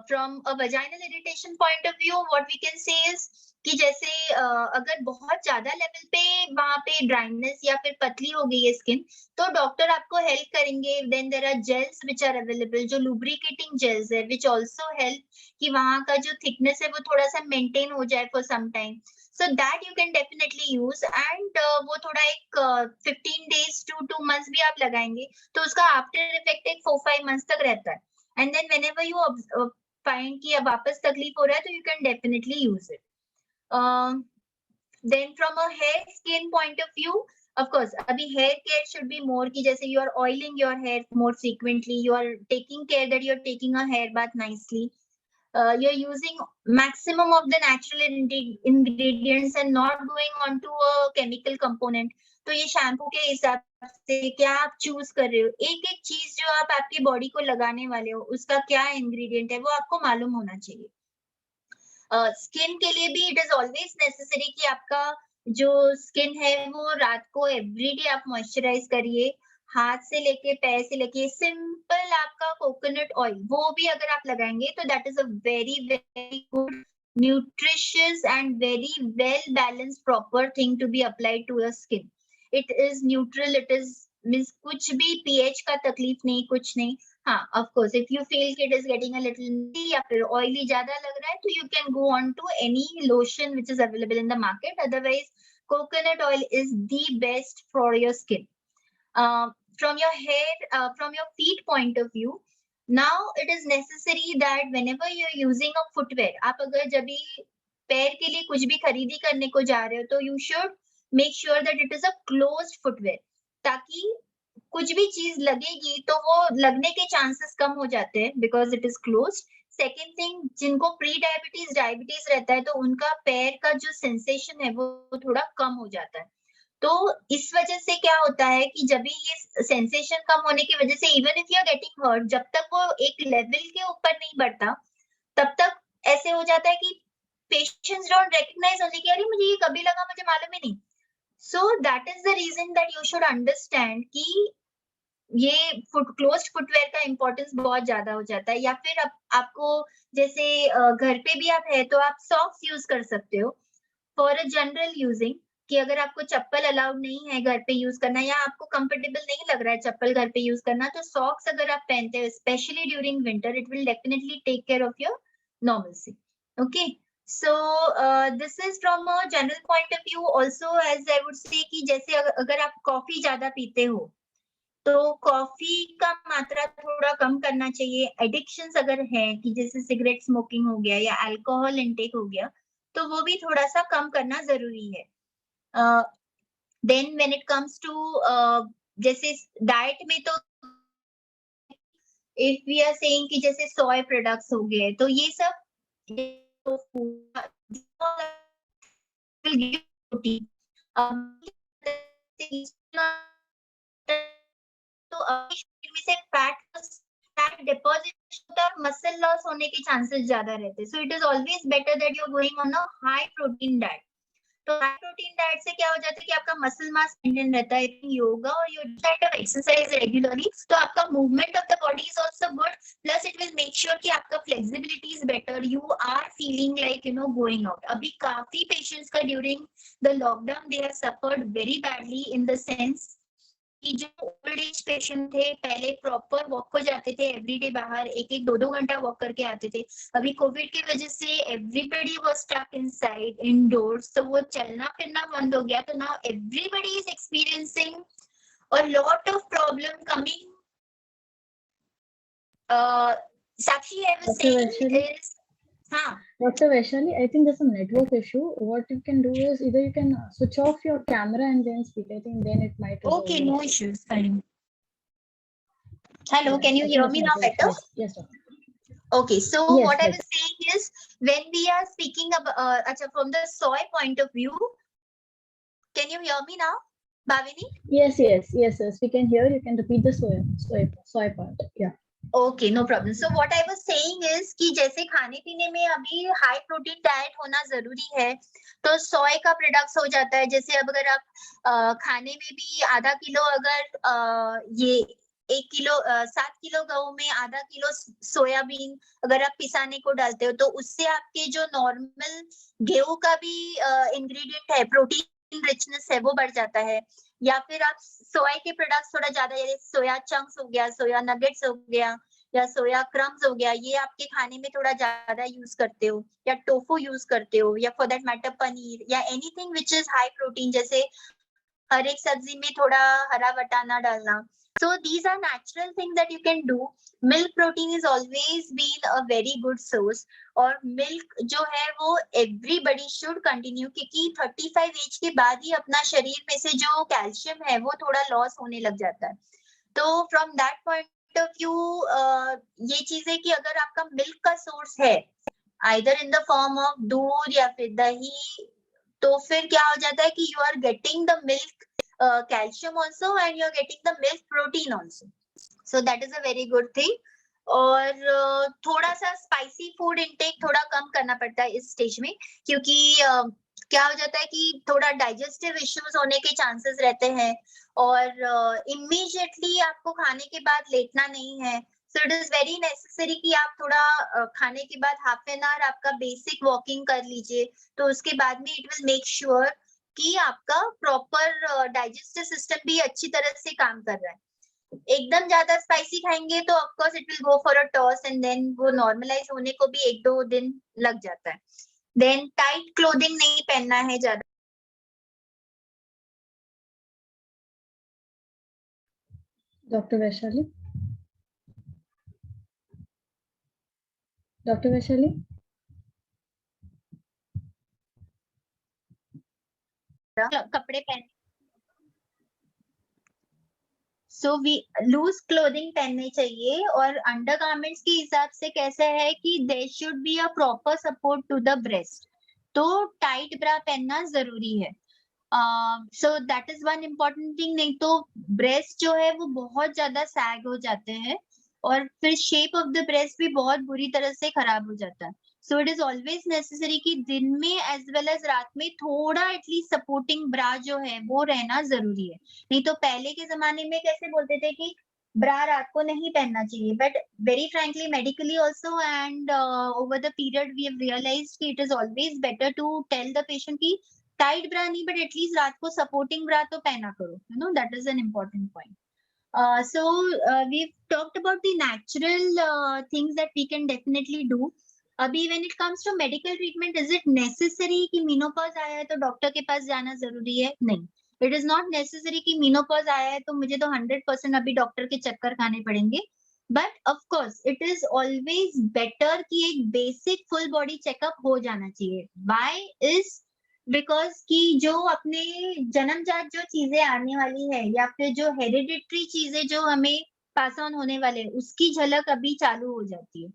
[SPEAKER 2] from a vaginal irritation point of view, what we can say is कि जैसे अगर बहुत ज्यादा level पे वहां पे dryness या फिर पतली हो गई है स्किन, तो डॉक्टर आपको हेल्प करेंगे। Then there are gels which are available, जो लुब्रिकेटिंग जेल्स है विच आल्सो हेल्प कि वहां का जो थिकनेस है वो थोड़ा सा मेंटेन हो जाए for some time. So that you can definitely use and वो थोड़ा एक 15 days to 2 months भी आप लगाएंगे तो उसका आफ्टर इफेक्ट एक 4-5 months तक रहता है। And then whenever you find कि अब वापस तकलीफ हो रहा है तो you can definitely use it. Then from a hair skin point of view, of course abhi hair care should be more ki jaise you are oiling your hair more frequently, you are taking care that you are taking a hair bath nicely, you are using maximum of the natural ingredients and not going on to a chemical component. तो ये shampoo के हिसाब से क्या आप choose कर रहे हो, एक एक चीज जो आप आपकी बॉडी को लगाने वाले हो उसका क्या इंग्रेडिएंट है वो आपको मालूम होना चाहिए। स्किन के लिए भी इट इज ऑलवेज नेसेसरी कि आपका जो स्किन है वो रात को एवरीडे आप मॉइस्चराइज करिए, हाथ से लेके पैर से लेके सिंपल आपका कोकोनट ऑयल वो भी अगर आप लगाएंगे तो that is a very very good nutritious and very well balanced proper thing to be applied to your skin. It is neutral, it is means कुछ भी पीएच का तकलीफ नहीं, कुछ नहीं। हाँ, of course, if you feel it is getting a little या फिर oily ज्यादा लग रहा है तो you can go on to any lotion which is available in the market. Otherwise, coconut oil is the best for your skin. From your hair, from your feet point of view, now it is necessary that whenever you are using a footwear, आप अगर जब भी पैर के लिए कुछ भी खरीदी करने को जा रहे हो तो you should make sure that it is a closed footwear. ताकि कुछ भी चीज लगेगी तो वो लगने के चांसेस कम हो जाते हैं because it is closed. Second thing, जिनको प्री डायबिटीज डायबिटीज रहता है तो उनका पैर का जो सेंसेशन है वो थोड़ा कम हो जाता है। तो इस वजह से क्या होता है कि जब भी ये सेंसेशन कम होने की वजह से even if you are getting hurt, जब तक वो एक लेवल के ऊपर नहीं बढ़ता तब तक ऐसे हो जाता है कि पेशेंट्स डोंट रिकॉग्नाइज ओनली कि अरे मुझे ये कभी लगा, मुझे मालूम ही नहीं। So that is the reason that you should understand कि ये क्लोज्ड फुटवेयर का इंपॉर्टेंस बहुत ज्यादा हो जाता है। या फिर आपको जैसे घर पे भी आप है तो आप सॉक्स यूज कर सकते हो फॉर अ जनरल यूजिंग, कि अगर आपको चप्पल अलाउड नहीं है घर पे यूज करना या आपको कंफर्टेबल नहीं लग रहा है चप्पल घर पे यूज करना, तो सॉक्स अगर आप पहनते हो specially during winter, it will definitely take care of your normalcy. Okay, so this is from a general point of view. Also as I would say कि जैसे अगर आप कॉफी ज्यादा पीते हो तो कॉफी का मात्रा थोड़ा कम करना चाहिए। एडिक्शंस अगर है कि जैसे सिगरेट स्मोकिंग हो गया या अल्कोहल इनटेक हो गया, तो वो भी थोड़ा सा कम करना जरूरी है। Then when it comes to जैसे डाइट में, तो इफ वी आर सेइंग कि जैसे सोय प्रोडक्ट्स हो गए तो ये सब प्रोटीन तो शरीर में से फैट डिपॉजिट होता है, मसल लॉस होने के चांसेस ज्यादा रहते हैं। So it is always better that you are going on a high protein diet. तो हाई प्रोटीन डाइट से क्या हो जाता है कि आपका मसल मास मेंटेन रहता है। योगा और your kind of exercise regularly, तो आपका movement of the body is also good, plus it will make sure कि आपका flexibility is better, you are feeling like going out. अभी काफी पेशेंट्स का during the lockdown they have suffered very badly in the sense कि जो old age patient थे पहले proper walk को जाते थे एवरीडे, बाहर एक एक दो दो घंटा वॉक करके आते थे। अभी कोविड की वजह से everybody was stuck inside indoors, तो वो चलना फिरना बंद हो गया। तो now everybody is experiencing a lot of problem coming. Sakshi, I was
[SPEAKER 3] Dr.
[SPEAKER 2] saying
[SPEAKER 3] Vaishali?
[SPEAKER 2] is, हाँ,
[SPEAKER 3] Dr. Vaishali, I think there's a network issue. What you can do is either you can switch off your camera and then speak. I think then it might resolve
[SPEAKER 2] okay,
[SPEAKER 3] the
[SPEAKER 2] no
[SPEAKER 3] issue.
[SPEAKER 2] issues, fine. Hello,
[SPEAKER 3] Yeah,
[SPEAKER 2] can you
[SPEAKER 3] I
[SPEAKER 2] hear
[SPEAKER 3] think it's
[SPEAKER 2] me now
[SPEAKER 3] network.
[SPEAKER 2] better?
[SPEAKER 3] Yes, yes, doctor.
[SPEAKER 2] Okay, so
[SPEAKER 3] Yes,
[SPEAKER 2] what I
[SPEAKER 3] better.
[SPEAKER 2] was saying is, when we are speaking about from the soy point of view, can you hear me now, Bhavini?
[SPEAKER 3] Yes, yes, yes, yes. We can hear. You can repeat the soy part. Yeah.
[SPEAKER 2] Okay, no problem. So what I was saying is कि जैसे खाने पीने में अभी high protein diet होना जरूरी है, तो सोय का प्रोडक्ट्स हो जाता है। जैसे अब अगर आप खाने में भी आधा किलो, अगर ये 1 किलो 7 किलो गेहूं में आधा किलो सोयाबीन अगर आप पिसाने को डालते हो, तो उससे आपके जो नॉर्मल गेहूं का भी इंग्रेडिएंट है, प्रोटीन रिचनेस है, वो बढ़ जाता है। या फिर आप सोया के प्रोडक्ट्स थोड़ा ज्यादा, जैसे सोया चंक्स हो गया, सोया नगेट्स हो गया या सोया क्रम्स हो गया, ये आपके खाने में थोड़ा ज्यादा यूज करते हो, या टोफू यूज करते हो, या फॉर दैट मैटर पनीर या anything which is high protein, जैसे हर एक सब्जी में थोड़ा हरा वटाना डालना। So these are natural things that you can do. Milk protein is always been a very good source. और मिल्क जो है वो everybody should continue, क्योंकि 35 एज के बाद ही अपना शरीर में से जो कैल्शियम है वो थोड़ा लॉस होने लग जाता है। तो from that point of view ये चीज है कि अगर आपका मिल्क का सोर्स है either in the form of दूध या फिर दही, तो फिर क्या हो जाता है कि you are getting the milk calcium also and you're getting the milk protein also, so that is a very good thing. और थोड़ा सा स्पाइसी फूड इनटेक थोड़ा कम करना पड़ता है इस स्टेज में, क्योंकि क्या हो जाता है कि थोड़ा डाइजेस्टिव इश्यूज होने के चांसेस रहते हैं, और इमीडिएटली आपको खाने के बाद लेटना नहीं है। सो इट इज वेरी नेसेसरी कि आप थोड़ा खाने के बाद हाफ एन आवर आपका बेसिक वॉकिंग कर लीजिए, तो उसके बाद में इट विल मेक श्योर कि आपका प्रॉपर डाइजेस्टिव सिस्टम भी अच्छी तरह से काम कर रहा है। एकदम ज्यादा स्पाइसी खाएंगे तो of course it will go for a toss and then वो नॉर्मलाइज होने को भी 1-2 दिन लग जाता है। देन टाइट क्लोथिंग नहीं पहनना है ज्यादा।
[SPEAKER 3] Dr. Vaishali? Dr. Vaishali?
[SPEAKER 2] कपड़े पहन सो वी लूज क्लोथिंग पहनने चाहिए, और अंडरगारमेंट्स के हिसाब से कैसा है कि there should be a proper support to the breast, तो टाइट ब्रा पहनना जरूरी है। So that is one important thing, नहीं तो ब्रेस्ट जो है वो बहुत ज्यादा सैग हो जाते हैं, और फिर शेप ऑफ द ब्रेस्ट भी बहुत बुरी तरह से खराब हो जाता है। सो इट इज ऑलवेज नेसेसरी कि दिन में एज वेल एज रात में थोड़ा एटलीस्ट सपोर्टिंग ब्रा जो है वो रहना जरूरी है। नहीं तो पहले के जमाने में कैसे बोलते थे कि ब्रा रात को नहीं पहनना चाहिए, but very frankly medically also and over the period we have realised कि it is always better to tell the patient की टाइट ब्रा नहीं, बट एटलीस्ट रात को सपोर्टिंग ब्रा तो पहना करो, you know, that is an important point. So we've talked about the natural things that we can definitely do. अभी when it comes to medical treatment, is it necessary कि menopause आया है तो डॉक्टर के पास जाना जरूरी है? नहीं, it is not necessary कि menopause आया है तो मुझे तो 100% अभी डॉक्टर के चक्कर खाने पड़ेंगे. But of course, it is always better कि एक basic full body checkup हो जाना चाहिए. Why is बिकॉज कि जो अपने जन्मजात जो चीजें आने वाली है या फिर जो हेरिडिटरी चीजें जो हमें पास ऑन होने वाले हैं उसकी झलक अभी चालू हो जाती है.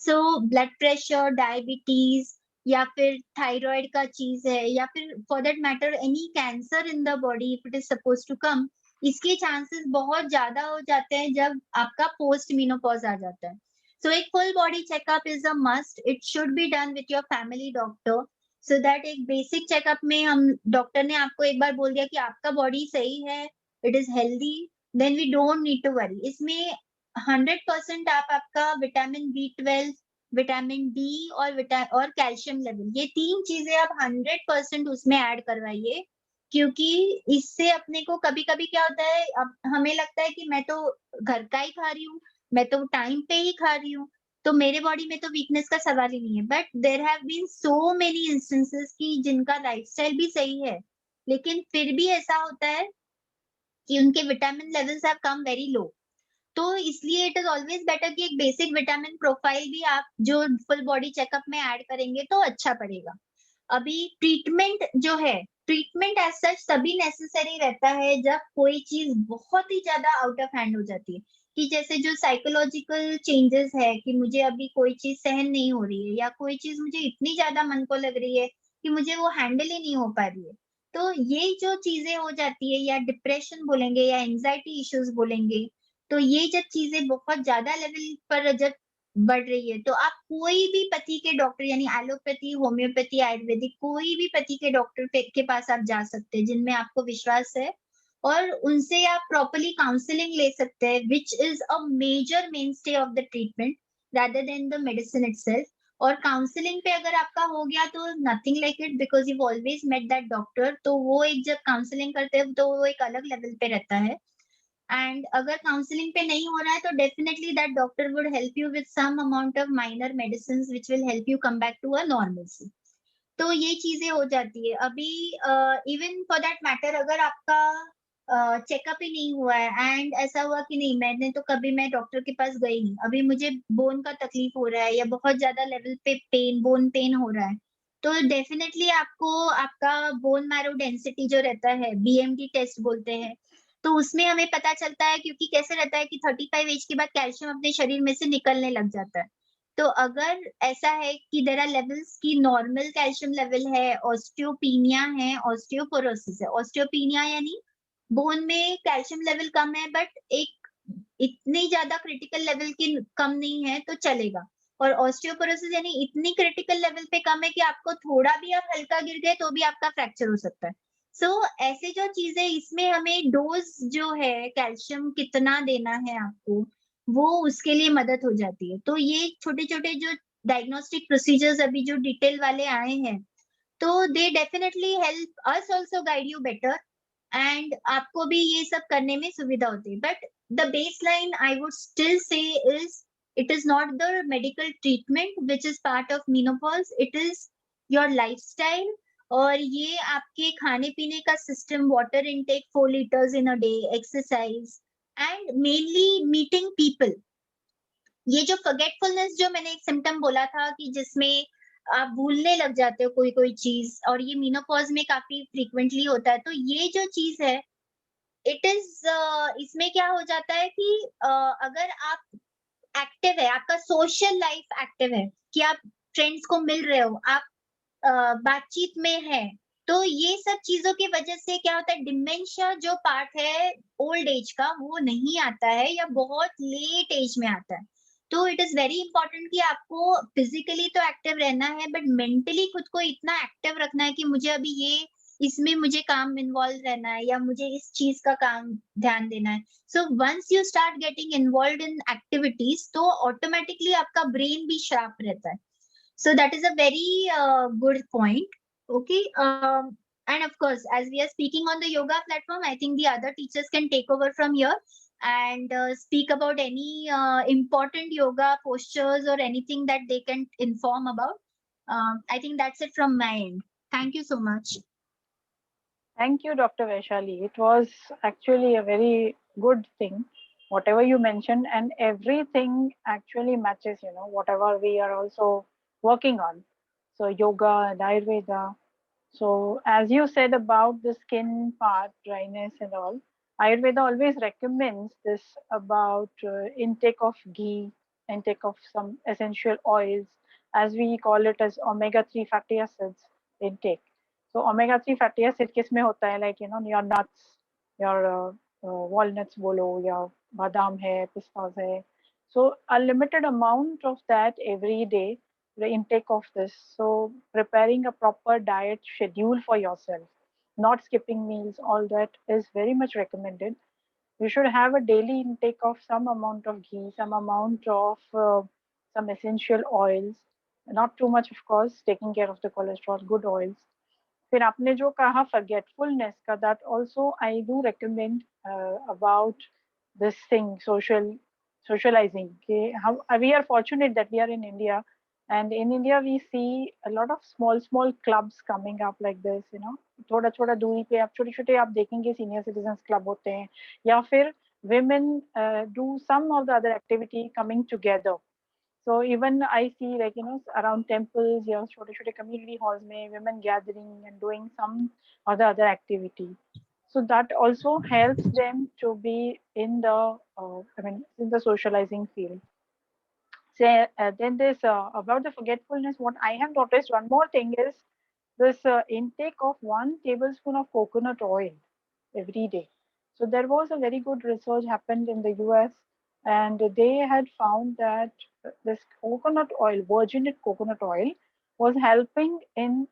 [SPEAKER 2] सो ब्लड प्रेशर, डायबिटीज, या फिर थायराइड का चीज है, या फिर for that matter any cancer in the body if it is suppose to come, इसके चांसेस बहुत ज्यादा हो जाते हैं जब आपका पोस्ट मीनोपॉज आ जाता है. सो एक full body checkup is a must. It should be done with your family doctor, so that एक बेसिक चेकअप में हम डॉक्टर ने आपको एक बार बोल दिया कि आपका बॉडी सही है, it is healthy, then we don't need to worry. इसमें 100% आप आपका विटामिन B12, विटामिन डी और कैल्शियम लेवल, ये तीन चीजें आप 100% उसमें ऐड करवाइए, क्योंकि इससे अपने को कभी कभी क्या होता है, अब हमें लगता है कि मैं तो घर का ही खा रही हूँ, मैं तो टाइम पे ही खा रही हूँ, तो मेरे बॉडी में तो वीकनेस का सवाल ही नहीं है. But there have been so many instances की जिनका लाइफस्टाइल भी सही है, लेकिन फिर भी ऐसा होता है कि उनके vitamin levels have come very low. तो इसलिए इट इज ऑलवेज बेटर कि एक बेसिक विटामिन प्रोफाइल भी आप जो फुल बॉडी चेकअप में ऐड करेंगे तो अच्छा पड़ेगा. अभी ट्रीटमेंट जो है, ट्रीटमेंट एज सच तभी नेसेसरी रहता है जब कोई चीज बहुत ही ज्यादा आउट ऑफ हैंड हो जाती है, कि जैसे जो साइकोलॉजिकल चेंजेस है कि मुझे अभी कोई चीज सहन नहीं हो रही है, या कोई चीज मुझे इतनी ज्यादा मन को लग रही है कि मुझे वो हैंडल ही नहीं हो पा रही है. तो ये जो चीजें हो जाती है, या डिप्रेशन बोलेंगे या एंजाइटी इश्यूज बोलेंगे, तो ये जब चीजें बहुत ज्यादा लेवल पर जब बढ़ रही है, तो आप कोई भी पति के डॉक्टर, यानी एलोपैथी, होम्योपैथी, आयुर्वेदिक, कोई भी पति के डॉक्टर के पास आप जा सकते हैं जिनमें आपको विश्वास है, और उनसे आप प्रॉपर्ली काउंसलिंग ले सकते हैं, which is a major main stay of the treatment rather than the medicine itself. और काउंसलिंग पे अगर आपका हो गया तो nothing like it, because you always met that doctor, तो वो एक जब काउंसलिंग करते हैं तो वो एक अलग लेवल पे रहता है. एंड अगर काउंसलिंग पे नहीं हो रहा है तो definitely that doctor would help you with some amount of minor medicine which will help you come back to a normalcy. तो ये चीजें हो जाती है. अभी इवन फॉर दैट मैटर अगर आपका चेकअप ही नहीं हुआ है एंड ऐसा हुआ कि नहीं, मैंने तो कभी मैं डॉक्टर के पास गई नहीं, अभी मुझे बोन का तकलीफ हो रहा है या बहुत ज्यादा लेवल पे पेन, बोन पेन हो रहा है, तो डेफिनेटली आपको आपका बोन मैरो डेंसिटी जो रहता है, BMD टेस्ट बोलते हैं, तो उसमें हमें पता चलता है, क्योंकि कैसे रहता है कि 35 एज के बाद कैल्शियम अपने शरीर में से निकलने लग जाता है. तो अगर ऐसा है कि देयर आर लेवल्स की नॉर्मल कैल्शियम लेवल है, ऑस्टियोपीनिया है, ऑस्टियोपोरोसिस है. ऑस्टियोपीनिया यानी बोन में कैल्शियम लेवल कम है, बट एक इतनी ज्यादा क्रिटिकल लेवल की कम नहीं है तो चलेगा. और ऑस्टियोपोरोसिस यानी इतनी क्रिटिकल लेवल पे कम है कि आपको थोड़ा भी आप हल्का गिर गए तो भी आपका फ्रैक्चर हो सकता है. सो ऐसे जो चीजें, इसमें हमें डोज जो है कैल्शियम कितना देना है आपको, वो उसके लिए मदद हो जाती है. तो ये छोटे छोटे जो डायग्नोस्टिक प्रोसीजर्स अभी जो डिटेल वाले आए हैं, तो they definitely help us also guide you better, and आपको भी ये सब करने में सुविधा होती है. But the base line I would still say is, it is not the medical treatment which is part of menopause, it is your lifestyle. और ये आपके खाने पीने का system, water intake 4 liters in a day, exercise, and mainly meeting people. ये जो forgetfulness जो मैंने एक सिम्टम बोला था कि जिसमें आप भूलने लग जाते हो कोई कोई चीज, और ये मेनोपॉज में काफी फ्रीक्वेंटली होता है, तो ये जो चीज है इट इज इसमें क्या हो जाता है कि अगर आप एक्टिव है, आपका सोशल लाइफ एक्टिव है, कि आप फ्रेंड्स को मिल रहे हो, आप बातचीत में है, तो ये सब चीजों की वजह से क्या होता है, डिमेंशिया जो पार्ट है ओल्ड एज का वो नहीं आता है या बहुत लेट एज में आता है। तो इट इज वेरी इंपॉर्टेंट कि आपको फिजिकली तो एक्टिव रहना है, बट मेंटली खुद को इतना एक्टिव रखना है कि मुझे अभी ये इसमें मुझे काम इन्वॉल्व रहना है या मुझे इस चीज का काम ध्यान देना है। So once you start getting involve in activities, तो ऑटोमेटिकली आपका ब्रेन भी शार्प रहता है। So that is a very good point. Okay. And of course, as we are speaking on the yoga platform, I think the other teachers can take over from here and speak about any important yoga postures or anything that they can inform about. I think that's it from my end. Thank you so much.
[SPEAKER 1] Thank you, Dr. Vaishali. It was actually a very good thing, whatever you mentioned, and everything actually matches, whatever we are also working on. So, yoga and Ayurveda. So, as you said about the skin part, dryness, and all, Ayurveda always recommends this about intake of ghee, intake of some essential oils, as we call it as omega-3 fatty acids intake. So omega-3 fatty acid किसमें होता है, like your nuts, your walnuts बोलो या बादाम है, pistas है. So a limited amount of that every day, the intake of this. So preparing a proper diet schedule for yourself, not skipping meals, all that is very much recommended. You should have a daily intake of some amount of ghee, some amount of some essential oils, not too much, of course, taking care of the cholesterol, good oils. फिर आपने जो कहा forgetfulness का, that also I do recommend about this thing, socializing. कि हम, we are fortunate that we are in India, and in India we see a lot of small clubs coming up like this. थोड़ा थोड़ा दूरी पे आप छोटे छोटे आप देखेंगे senior citizens club होते हैं, या फिर women do some of the other activity coming together. So even I see, like, around temples, छोटे छोटे community halls में women gathering and doing some or the other activity. So that also helps them to be in the, in the socializing field. So then this about the forgetfulness, what I have noticed, one more thing is this intake of 1 tablespoon of coconut oil every day. So there was a very good research happened in the US, and they had found that this coconut oil, virgin coconut oil, was helping in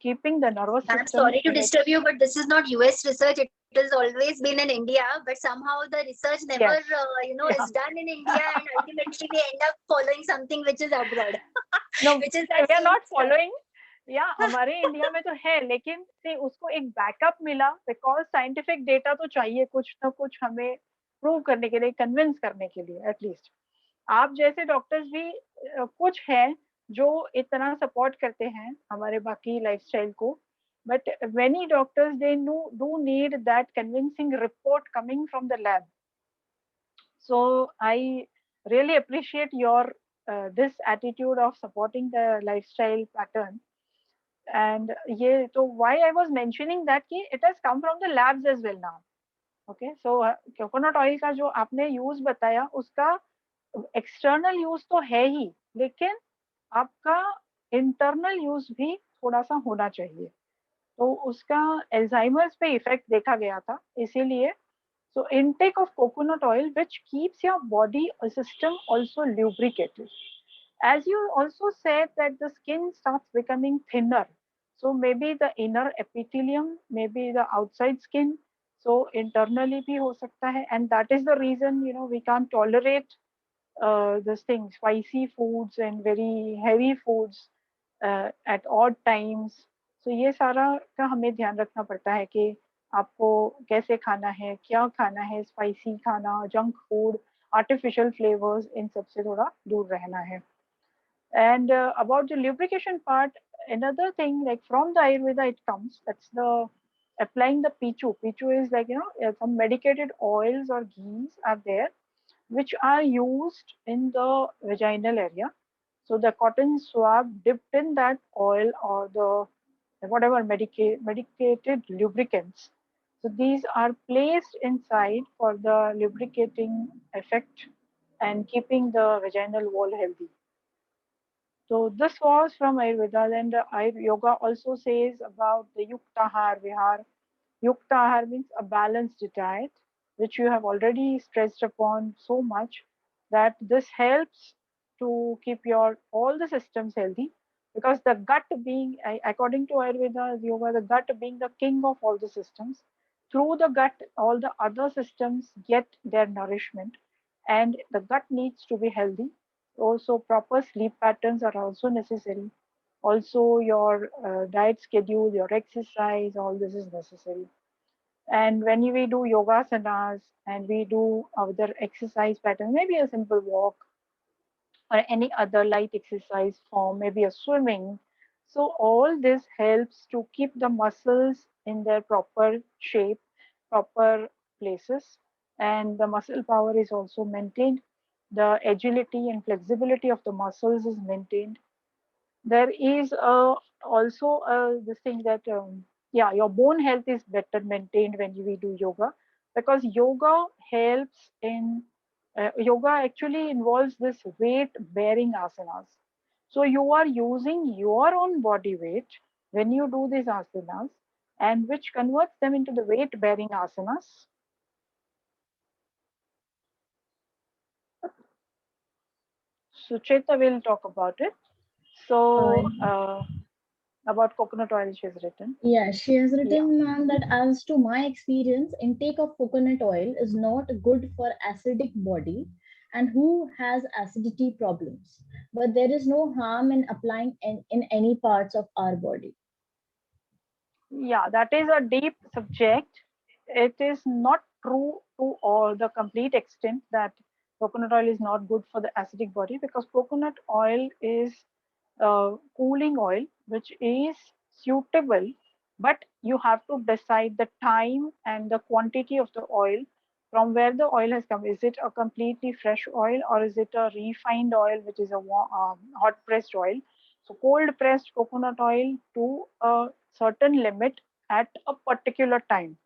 [SPEAKER 1] keeping the nervous system.
[SPEAKER 2] I'm sorry to disturb you, but this is not US research. It has always been in India, but somehow the research never,
[SPEAKER 1] Yes. Yeah.
[SPEAKER 2] is done in India, and ultimately we end up following something which is abroad.
[SPEAKER 1] No,
[SPEAKER 2] which is
[SPEAKER 1] we
[SPEAKER 2] that
[SPEAKER 1] are not
[SPEAKER 2] same stuff.
[SPEAKER 1] following. या हमारे India में तो है, लेकिन से उसको एक backup मिला, बिकॉज साइंटिफिक डेटा तो चाहिए कुछ ना कुछ हमें प्रूव करने के लिए, कन्विंस करने के लिए. एटलीस्ट आप जैसे डॉक्टर्स भी कुछ हैं जो इतना सपोर्ट करते हैं हमारे बाकी लाइफस्टाइल को, but many doctors they do need that convincing report coming from the lab. So I really appreciate your this attitude of supporting the lifestyle pattern. And ये तो why I was mentioning that कि it has come from the labs as well now. Okay, so coconut oil का जो आपने use बताया, उसका external use तो है ही, लेकिन आपका इंटरनल यूज भी थोड़ा सा होना चाहिए. तो उसका एल्जाइमर्स पे इफेक्ट देखा गया था, इसीलिए. So intake of coconut oil, which keeps your body system also lubricated. As you also said that the skin starts becoming thinner. So maybe the inner epithelium, maybe the outside skin. So internally bhi ho sakta hai, and that is the reason we can't tolerate this thing, spicy foods and very heavy foods at odd times. So ये सारा का हमें ध्यान रखना पड़ता है कि आपको कैसे खाना है, क्या खाना है, स्पाइसी खाना, जंक फूड, आर्टिफिशियल फ्लेवर्स, इन सब से थोड़ा दूर रहना है. And about the lubrication part, another thing, like from the Ayurveda it comes, that's the applying the pichu. Pichu is like, some medicated oils or ghees are there, which are used in the vaginal area. So the cotton swab dipped in that oil or the whatever medicated lubricants So these are placed inside for the lubricating effect and keeping the vaginal wall healthy. So this was from Ayurveda. Then the Yoga also says about the Yuktahar Vihar. Yuktahar means a balanced diet, which you have already stressed upon so much that this helps to keep your all the systems healthy, because the gut being, according to Ayurveda Yoga, the gut being the king of all the systems. Through the gut, all the other systems get their nourishment, and the gut needs to be healthy. Also, proper sleep patterns are also necessary. Also, your diet schedule, your exercise, all this is necessary. And when we do yogasanas and we do other exercise patterns, maybe a simple walk or any other light exercise form, maybe a swimming. So all this helps to keep the muscles in their proper shape, proper places, and the muscle power is also maintained. The agility and flexibility of the muscles is maintained. There is also this thing that yeah, your bone health is better maintained when we do yoga, because yoga helps in yoga actually involves this weight bearing asanas. So you are using your own body weight when you do these asanas, and which converts them into the weight bearing asanas. Sucheta will talk about it.
[SPEAKER 3] Uh,
[SPEAKER 1] So about coconut oil she has written.
[SPEAKER 3] yeah, she has
[SPEAKER 1] Yeah.
[SPEAKER 3] written on that as to my experience, intake of coconut oil is not good for acidic body and who has acidity problems. But there is no harm in applying in any parts of our body.
[SPEAKER 1] Yeah, that is a deep subject. It is not true to all the complete extent that coconut oil is not good for the acidic body, because coconut oil is cooling oil which is suitable, but you have to decide the time and the quantity of the oil from where the oil has come. Is it a completely fresh oil, or is it a refined oil which is a hot pressed oil? So cold pressed coconut oil to a certain limit at a particular time.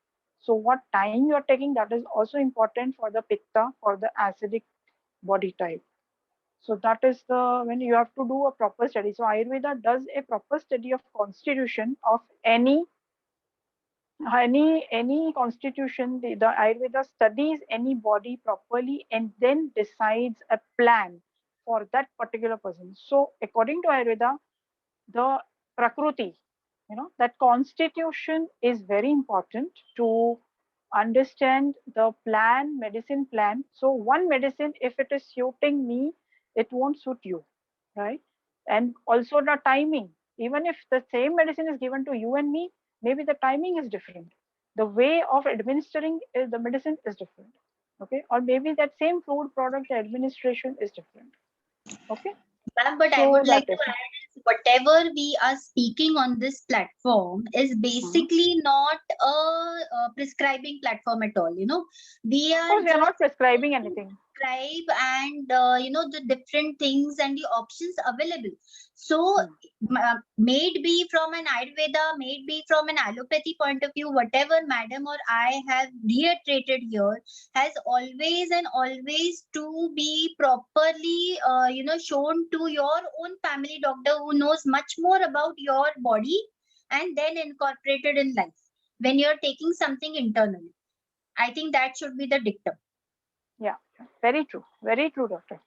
[SPEAKER 1] So what time you are taking, that is also important for the pitta, for the acidic body type. So that is the when you have to do a proper study. So Ayurveda does a proper study of constitution of any constitution. The Ayurveda studies any body properly and then decides a plan for that particular person. So according to Ayurveda, the Prakriti, that constitution is very important to understand the plan, medicine plan. So one medicine, if it is suiting me, it won't suit you, right? And also the timing. Even if the same medicine is given to you and me, maybe the timing is different. The way of administering the medicine is different. Okay, or maybe that same food product administration is different. Okay,
[SPEAKER 2] Ma'am, but I
[SPEAKER 1] so
[SPEAKER 2] would
[SPEAKER 1] that
[SPEAKER 2] like to
[SPEAKER 1] is.
[SPEAKER 2] add is whatever we are speaking on this platform is
[SPEAKER 1] Mhm.
[SPEAKER 2] basically not a prescribing platform at all. We
[SPEAKER 1] Of
[SPEAKER 2] are
[SPEAKER 1] course, we are
[SPEAKER 2] just
[SPEAKER 1] not prescribing anything.
[SPEAKER 2] describe and the different things and the options available. So
[SPEAKER 1] Hmm.
[SPEAKER 2] may it be from an ayurveda, may it be from an allopathy point of view, whatever madam or I have reiterated here has always and always to be properly shown to your own family doctor who knows much more about your body, and then incorporated in life when you're taking something internally. I think that should be the dictum.
[SPEAKER 1] Yeah, very true, doctor.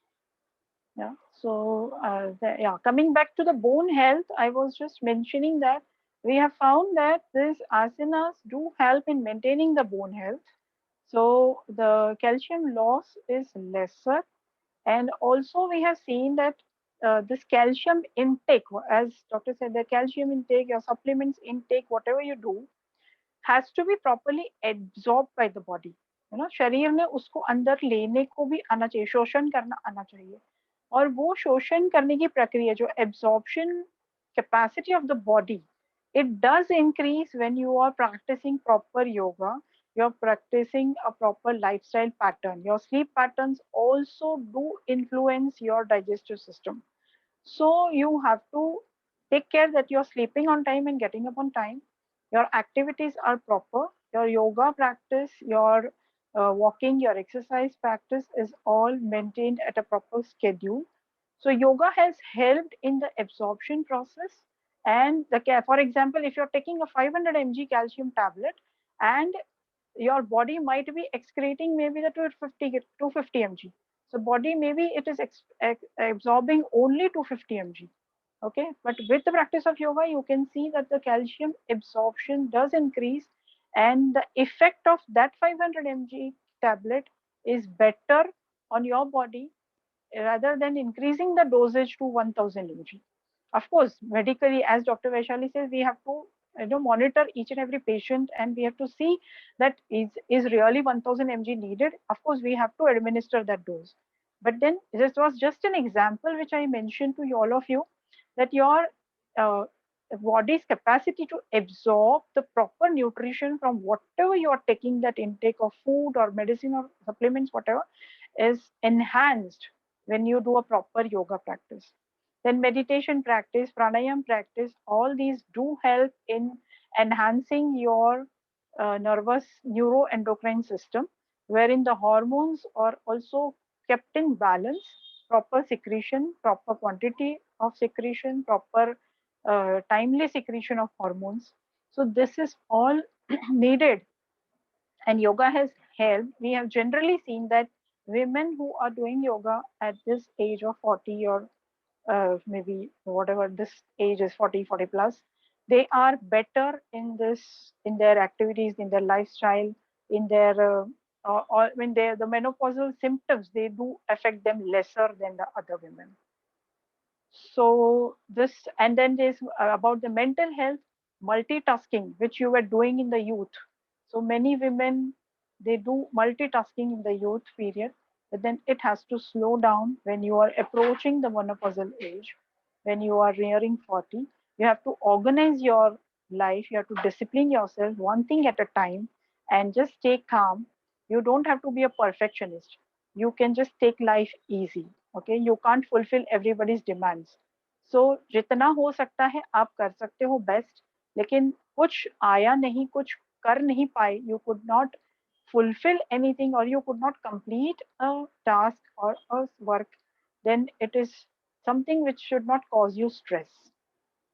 [SPEAKER 1] Yeah. So, yeah, coming back to the bone health, I was just mentioning that we have found that these asanas do help in maintaining the bone health. So, the calcium loss is lesser, and also we have seen that this calcium intake, as doctor said, the calcium intake, your supplements intake, whatever you do, has to be properly absorbed by the body. शरीर ने उसको अंदर लेने को भी आना चाहिए, शोषण करना आना चाहिए. और वो शोषण करने की प्रक्रिया जो absorption capacity of the body, it does increase when you are practicing proper yoga, you're practicing a proper lifestyle pattern. Your sleep patterns also do influence your digestive system. So you have to take care that you're sleeping on time and getting up on time. Your activities are proper. your yoga practice, your walking, your exercise practice is all maintained at a proper schedule. So yoga has helped in the absorption process and the care. For example, if you're taking a 500 mg calcium tablet and your body might be excreting maybe the 250 mg. So body maybe it is absorbing only 250 mg. Okay, but with the practice of yoga, you can see that the calcium absorption does increase, and the effect of that 500 mg tablet is better on your body rather than increasing the dosage to 1000 mg. Of course, medically, as Dr. Vaishali says, we have to monitor each and every patient, and we have to see that is really 1000 mg needed. Of course, we have to administer that dose. But then this was just an example which I mentioned to all of you, that your uh, body's capacity to absorb the proper nutrition from whatever you are taking, that intake of food or medicine or supplements, whatever, is enhanced when you do a proper yoga practice. Then meditation practice, pranayam practice, all these do help in enhancing your nervous neuroendocrine system, wherein the hormones are also kept in balance, proper secretion, proper quantity of secretion, proper timely secretion of hormones. So this is all needed, and yoga has helped. We have generally seen that women who are doing yoga at this age of 40 or maybe whatever this age is, 40, 40 plus, they are better in this, in their activities, in their lifestyle, in their or when they, the menopausal symptoms, they do affect them lesser than the other women. So this, and then there's about the mental health, multitasking, which you were doing in the youth. So many women, they do multitasking in the youth period, but then it has to slow down when you are approaching the menopausal age, when you are nearing 40. You have to organize your life, you have to discipline yourself one thing at a time and just stay calm. You don't have to be a perfectionist. You can just take life easy. Okay, you can't fulfill everybody's demands. So जितना हो सकता है आप कर सकते हो best, लेकिन कुछ आया नहीं, कुछ कर नहीं पाए, you could not fulfill anything or you could not complete a task or a work, then it is something which should not cause you stress.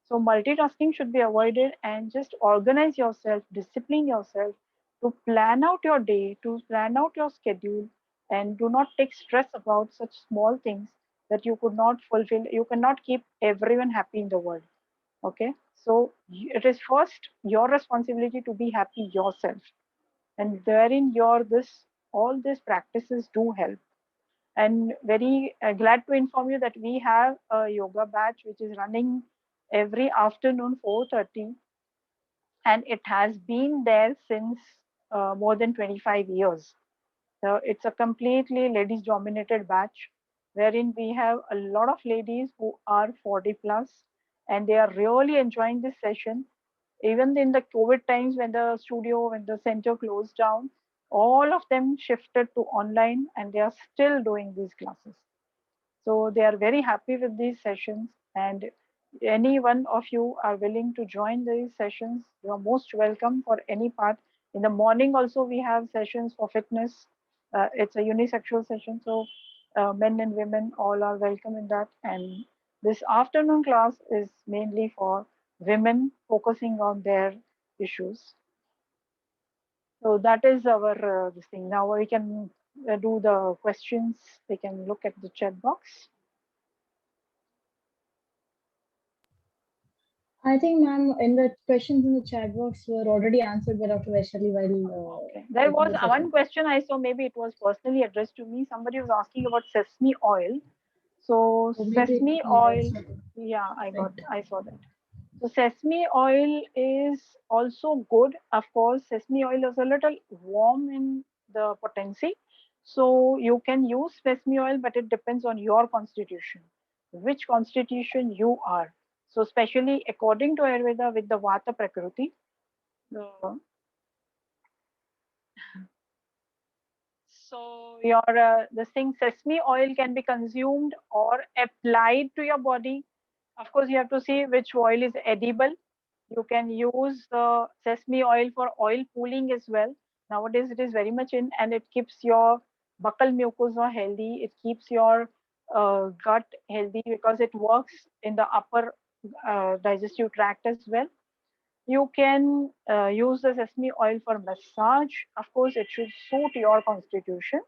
[SPEAKER 1] So multitasking should be avoided and just organize yourself, discipline yourself to plan out your day, to plan out your schedule, and do not take stress about such small things that you could not fulfill. You cannot keep everyone happy in the world. Okay. So it is first your responsibility to be happy yourself. And therein your this all these practices do help. And very glad to inform you that we have a yoga batch which is running every afternoon 4:30, and it has been there since more than 25 years. So it's a completely ladies dominated batch wherein we have a lot of ladies who are 40 plus, and they are really enjoying this session. Even in the COVID times, when the studio, when the center closed down, all of them shifted to online and they are still doing these classes. So they are very happy with these sessions, and any one of you are willing to join these sessions, you are most welcome for any part. In the morning also we have sessions for fitness. It's a unisexual session, so men and women all are welcome in that. And this afternoon class is mainly for women focusing on their issues. So that is our this thing. Now we can do the questions. We can look at the chat box.
[SPEAKER 3] I think, ma'am, in the questions in the chat box were already answered by Dr. Vaishali while
[SPEAKER 1] Okay. There was
[SPEAKER 3] taking the session.
[SPEAKER 1] one question I saw, maybe it was personally addressed to me. Somebody was asking about sesame oil. So
[SPEAKER 3] Or maybe
[SPEAKER 1] sesame
[SPEAKER 3] yeah,
[SPEAKER 1] oil,
[SPEAKER 3] it's not
[SPEAKER 1] yeah,
[SPEAKER 3] right.
[SPEAKER 1] I saw that. So sesame oil is also good. Of course, sesame oil is a little warm in the potency. So you can use sesame oil, but it depends on your constitution, which constitution you are. So especially according to Ayurveda with the Vata Prakriti, the so your this thing sesame oil can be consumed or applied to your body. Of course, you have to see which oil is edible. You can use the sesame oil for oil pooling as well. Nowadays, it is very much in, and it keeps your buccal mucosa healthy. It keeps your gut healthy because it works in the upper digestive tract as well. You can use the sesame oil for massage. Of course, it should suit your constitution.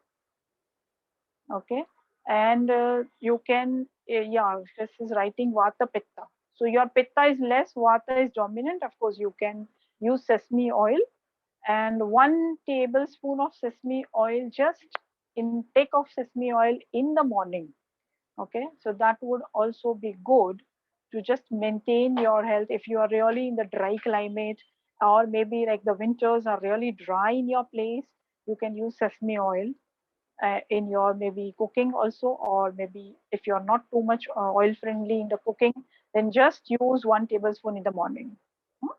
[SPEAKER 1] Okay, and you can, yeah, this is writing Vata Pitta. So your Pitta is less, Vata is dominant. Of course, you can use sesame oil and 1 tablespoon of sesame oil, just intake of sesame oil in the morning. Okay, so that would also be good to just maintain your health if you are really in the dry climate, or maybe like the winters are really dry in your place. You can use sesame oil in your maybe cooking also, or maybe if you're not too much oil friendly in the cooking, then just use 1 tablespoon in the morning. Hmm?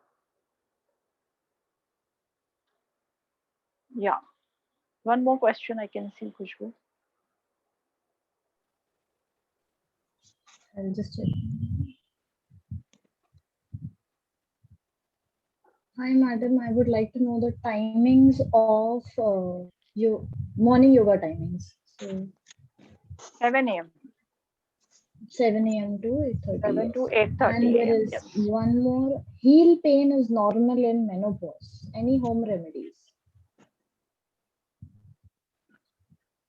[SPEAKER 1] Yeah, one more question I can see, Khushbu.
[SPEAKER 3] I'll just check. Hi, madam. I would like to know the timings of your morning yoga timings. So
[SPEAKER 1] 7 a.m.
[SPEAKER 3] 7 a.m. to 8:30.
[SPEAKER 1] 7 to
[SPEAKER 3] Yes. And
[SPEAKER 1] 8:30
[SPEAKER 3] there
[SPEAKER 1] a.m.
[SPEAKER 3] is
[SPEAKER 1] Yes.
[SPEAKER 3] one more. Heel pain is normal in menopause. Any home remedies?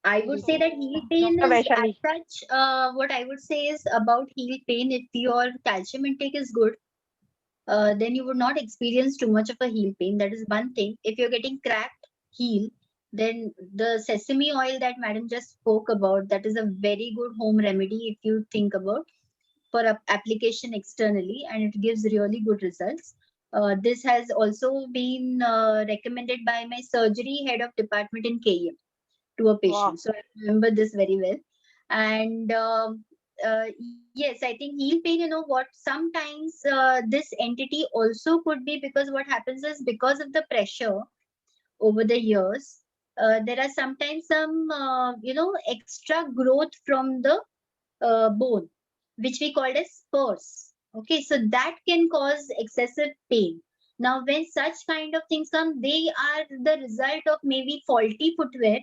[SPEAKER 2] I would say that heel pain
[SPEAKER 1] Dr.
[SPEAKER 2] is as
[SPEAKER 1] Vaishali.
[SPEAKER 2] such, what I would say is about heel pain, if your calcium intake is good, then you would not experience too much of a heel pain. That is one thing. If you're getting cracked heel, then the sesame oil that madam just spoke about, that is a very good home remedy if you think about for application externally, and it gives really good results. This has also been recommended by my surgery head of department in KM to a
[SPEAKER 1] Wow.
[SPEAKER 2] patient. So I remember this very well. And yes, I think heel pain, you know what, sometimes this entity also could be because what happens is because of the pressure over the years, there are sometimes some, extra growth from the bone, which we call as spurs. Okay, so that can cause excessive pain. Now, when such kind of things come, they are the result of maybe faulty footwear,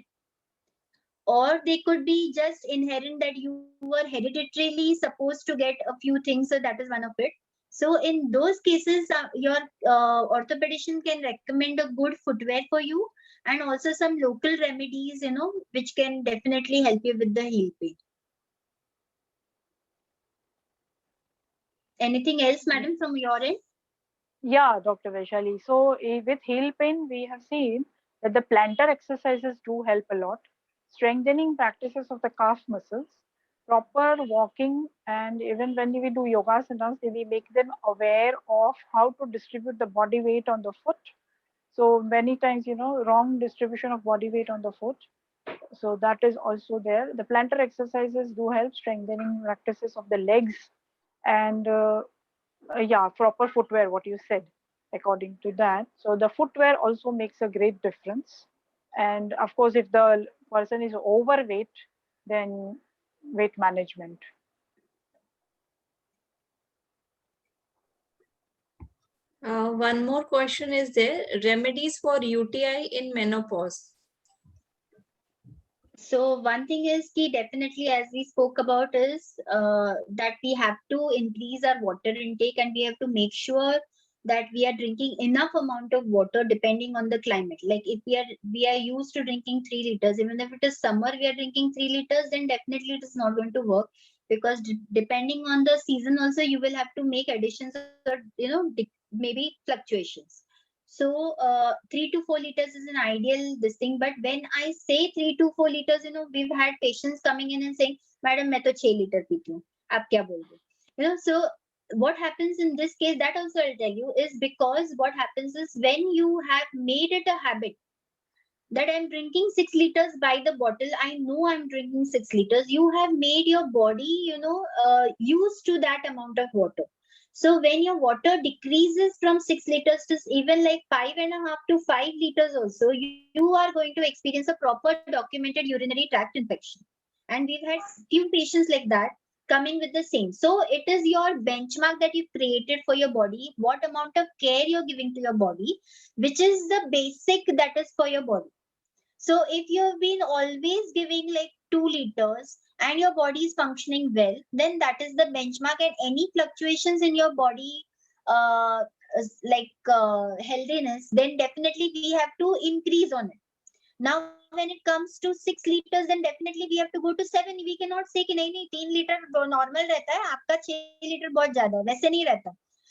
[SPEAKER 2] or they could be just inherent that you were hereditarily supposed to get a few things, so that is one of it. So in those cases, your orthopedician can recommend a good footwear for you, and also some local remedies, which can definitely help you with the heel pain. Anything else, madam, from your end?
[SPEAKER 1] Yeah, Dr. Vaishali. So with heel pain, we have seen that the plantar exercises do help a lot. Strengthening practices of the calf muscles, proper walking, and even when we do yoga asanas, we make them aware of how to distribute the body weight on the foot. So many times, wrong distribution of body weight on the foot. So that is also there. The plantar exercises do help strengthening practices of the legs, and yeah, proper footwear, what you said, according to that. So the footwear also makes a great difference. And of course, if the person is overweight, then weight management.
[SPEAKER 4] One more question is there. Remedies for UTI in menopause.
[SPEAKER 2] So one thing is key, definitely, as we spoke about, is that we have to increase our water intake, and we have to make sure that we are drinking enough amount of water depending on the climate. Like if we are used to drinking 3 liters, even if it is summer, we are drinking 3 liters, then definitely it is not going to work, because depending on the season also you will have to make additions, or maybe fluctuations. So 3 to 4 liters is an ideal this thing. But when I say 3 to 4 liters, we've had patients coming in and saying, "Madam, मैं तो 6 liter पीती हूँ, आप क्या बोल रहे?" So what happens in this case, that also I'll tell you, is because what happens is when you have made it a habit that I'm drinking 6 liters by the bottle, I know I'm drinking 6 liters. You have made your body, used to that amount of water. So when your water decreases from 6 liters to even like 5.5 to 5 liters also, you are going to experience a proper documented urinary tract infection. And we've had few patients like that coming with the same. So it is your benchmark that you created for your body, what amount of care you're giving to your body, which is the basic that is for your body. So if you have been always giving like 2 liters and your body is functioning well, then that is the benchmark, and any fluctuations in your body, healthiness, then definitely we have to increase on it. Now, when it comes to 6 liters, then definitely we have to go to 7. We cannot say कि नहीं 3 liter normal रहता है, आपका 6 liter बहुत ज़्यादा है, वैसे नहीं रहता.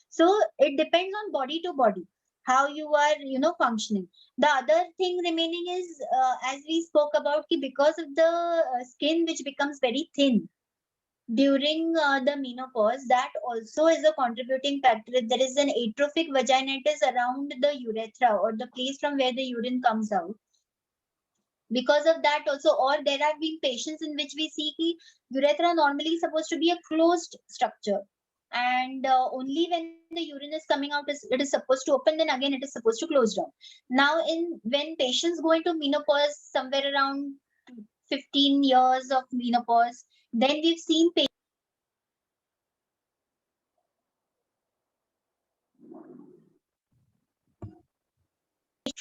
[SPEAKER 2] So it depends on body to body, how you are, functioning. The other thing remaining is, as we spoke about, कि because of the skin which becomes very thin during the menopause, that also is a contributing factor. If there is an atrophic vaginitis around the urethra or the place from where the urine comes out, because of that also, or there have been patients in which we see ki urethra normally is supposed to be a closed structure, and only when the urine is coming out it is supposed to open, then again it is supposed to close down. Now when patients go into menopause somewhere around 15 years of menopause, then we've seen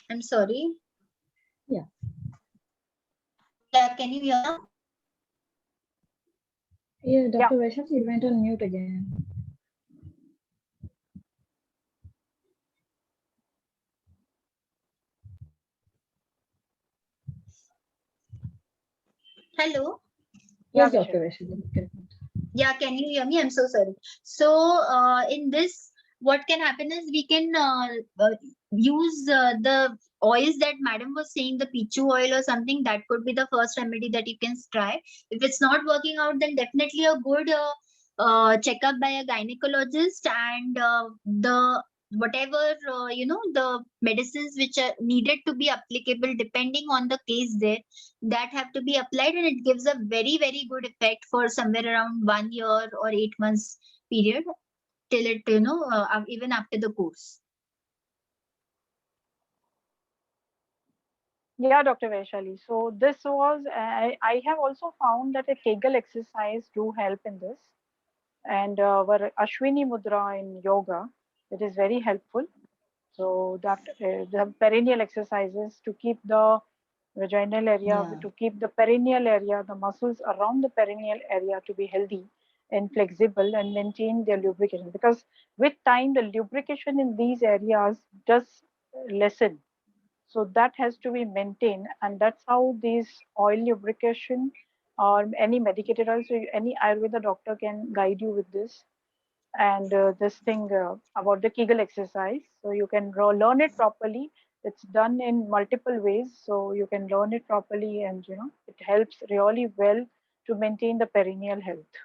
[SPEAKER 2] I'm sorry.
[SPEAKER 3] Yeah.
[SPEAKER 2] Yeah, can you hear now?
[SPEAKER 3] Yeah, Dr. Vaishnav, you went on mute again.
[SPEAKER 2] Hello.
[SPEAKER 3] Yes,
[SPEAKER 1] Yeah,
[SPEAKER 3] Dr. Vaishnav.
[SPEAKER 2] Yeah, can you hear me? I'm so sorry. So in this, what can happen is we can use the oils that madam was saying, the pichu oil or something. That could be the first remedy that you can try. If it's not working out, then definitely a good checkup by a gynecologist, and the whatever the medicines which are needed to be applicable depending on the case there, that have to be applied, and it gives a very, very good effect for somewhere around 1 year or 8 months period, till it even after the course.
[SPEAKER 1] Yeah, Dr. Vaishali. So this was, I have also found that a Kegel exercise do help in this. And our Ashwini Mudra in yoga, it is very helpful. So that the perineal exercises to keep the vaginal area,
[SPEAKER 3] Yeah.
[SPEAKER 1] to keep the perineal area, the muscles around the perineal area to be healthy and flexible and maintain their lubrication. Because with time, the lubrication in these areas does lessen. So that has to be maintained, and that's how these oil lubrication or any medicated oil, so any Ayurveda doctor can guide you with this. And this thing about the Kegel exercise, so you can learn it properly. It's done in multiple ways, so you can learn it properly, and it helps really well to maintain the perineal health.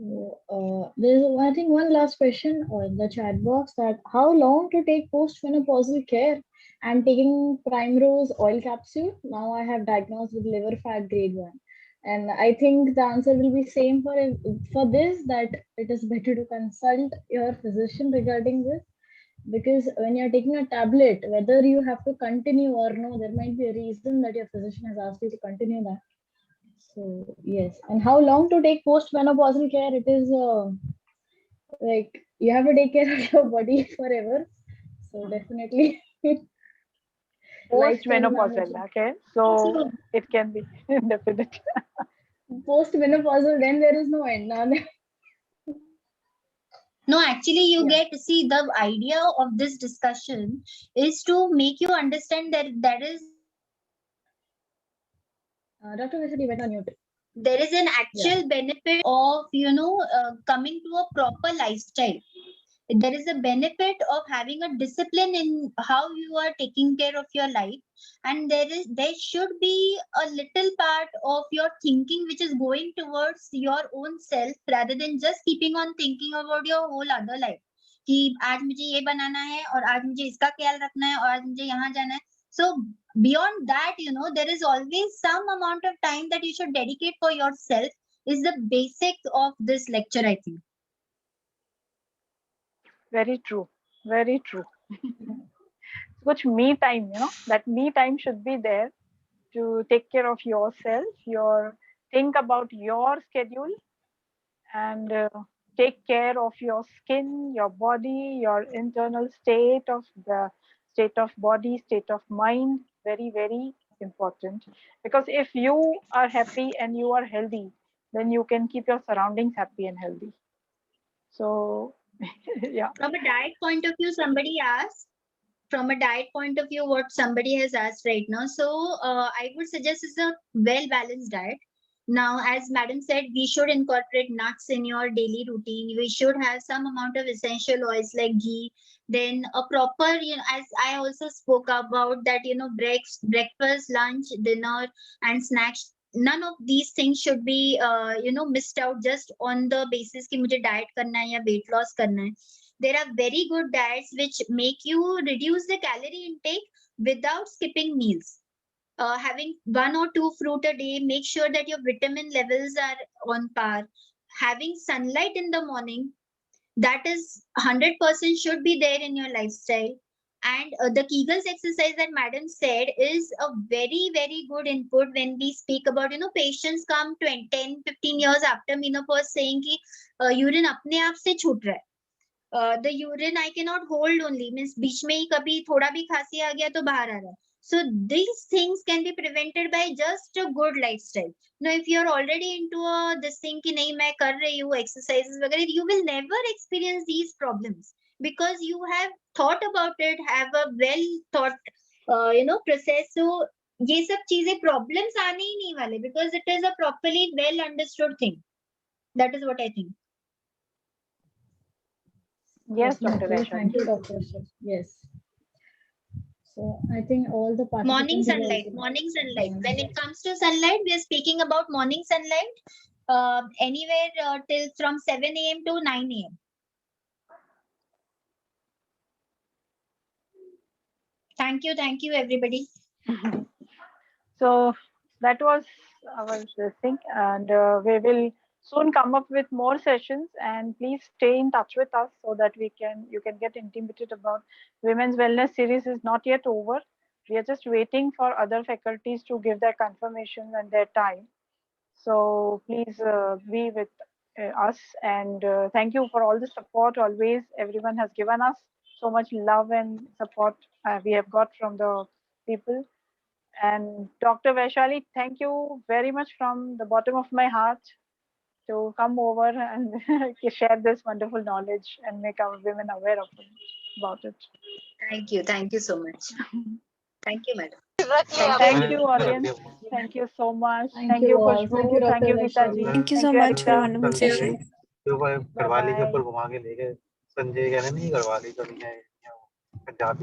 [SPEAKER 3] So, there's I think one last question in the chat box, that how long to take postmenopausal care? I'm taking Primrose oil capsule. Now I have diagnosed with liver fat grade 1. And I think the answer will be same for this, that it is better to consult your physician regarding this, because when you're taking a tablet, whether you have to continue or no, there might be a reason that your physician has asked you to continue that. So yes, and how long to take post-menopausal care? It is like you have to take care of your body forever. So definitely lifestyle
[SPEAKER 1] Post-menopausal,
[SPEAKER 3] management.
[SPEAKER 1] okay? So it can be definite.
[SPEAKER 3] Post-menopausal, then there is no end. Now.
[SPEAKER 2] No, actually, you
[SPEAKER 3] Yeah.
[SPEAKER 2] see, the idea of this discussion is to make you understand that
[SPEAKER 3] Dr. Vaishali, went on mute.
[SPEAKER 2] there is an actual benefit of coming to a proper lifestyle. There is a benefit of having a discipline in how you are taking care of your life, and there should be a little part of your thinking which is going towards your own self, rather than just keeping on thinking about your whole other life, कि आज मुझे ये बनाना है और आज मुझे इसका ख्याल रखना है और आज मुझे यहाँ जाना है. So beyond that, there is always some amount of time that you should dedicate for yourself, is the basic of this lecture, I think.
[SPEAKER 1] Very true. Very true. kuch me time, that me time should be there to take care of yourself, think about your schedule, and take care of your skin, your body, your internal state of body, state of mind. Very, very important. Because if you are happy and you are healthy, then you can keep your surroundings happy and healthy. So, yeah.
[SPEAKER 2] From a diet point of view, somebody asked. From a diet point of view, what somebody has asked right now. So I would suggest is a well-balanced diet. Now, as Madam said, we should incorporate nuts in your daily routine. We should have some amount of essential oils like ghee. Then a proper, as I also spoke about that, breakfast, lunch, dinner, and snacks. None of these things should be, missed out just on the basis कि मुझे diet करना है या weight loss करना है. There are very good diets which make you reduce the calorie intake without skipping meals. Having 1 or 2 fruit a day, make sure that your vitamin levels are on par. Having sunlight in the morning, that is 100% should be there in your lifestyle. And the Kegels exercise that Madam said is a very, very good input when we speak about, patients come 10, 15 years after menopause saying कि urine अपने आप से छूट रहा है. The urine I cannot hold only, means बीच में ही कभी थोड़ा भी खांसी आ गया तो बाहर आ रहा है. So these things can be prevented by just a good lifestyle. Now, if you are already into this thing कि नहीं मैं कर रही हूँ exercises वगैरह, you will never experience these problems because you have thought about it, have a well thought, process. So ये सब चीजें problems आने ही नहीं वाले because it is a properly well understood thing. That is what I think.
[SPEAKER 1] Yes, Dr.
[SPEAKER 3] Definitely.
[SPEAKER 1] Vaishali.
[SPEAKER 3] Thank you, Dr. Ashok. Yes. So I think all the participants.
[SPEAKER 2] Morning
[SPEAKER 3] will
[SPEAKER 2] sunlight.
[SPEAKER 3] also-
[SPEAKER 2] Morning sunlight. When it comes to sunlight, we are speaking about morning sunlight. Anywhere till from 7 a.m. to 9 a.m. Thank you, everybody.
[SPEAKER 1] So that was our thing, and we will soon come up with more sessions. And please stay in touch with us so that you can get intimated about Women's Wellness Series is not yet over. We are just waiting for other faculties to give their confirmation and their time. So please be with us, and thank you for all the support. Always, everyone has given us so much love and support we have got from the people. And Dr. Vaishali, thank you very much from the bottom of my heart to come over and share this wonderful knowledge and make our women aware of about it.
[SPEAKER 2] Thank you so much. Thank you, madam.
[SPEAKER 1] Thank you, audience. Thank you so much.
[SPEAKER 3] Thank you all.
[SPEAKER 1] Khushbu.
[SPEAKER 3] Thank you,
[SPEAKER 1] Thank you,
[SPEAKER 3] Dr.
[SPEAKER 1] Geeta
[SPEAKER 3] Vaishali.
[SPEAKER 1] ji.
[SPEAKER 5] Thank you so much for a
[SPEAKER 1] Arita.
[SPEAKER 5] wonderful session.
[SPEAKER 1] Bye-bye.
[SPEAKER 6] करवाली के ऊपर घुमा के ले गए संजय कह रहे नहीं करवाली कभी है पंजाबी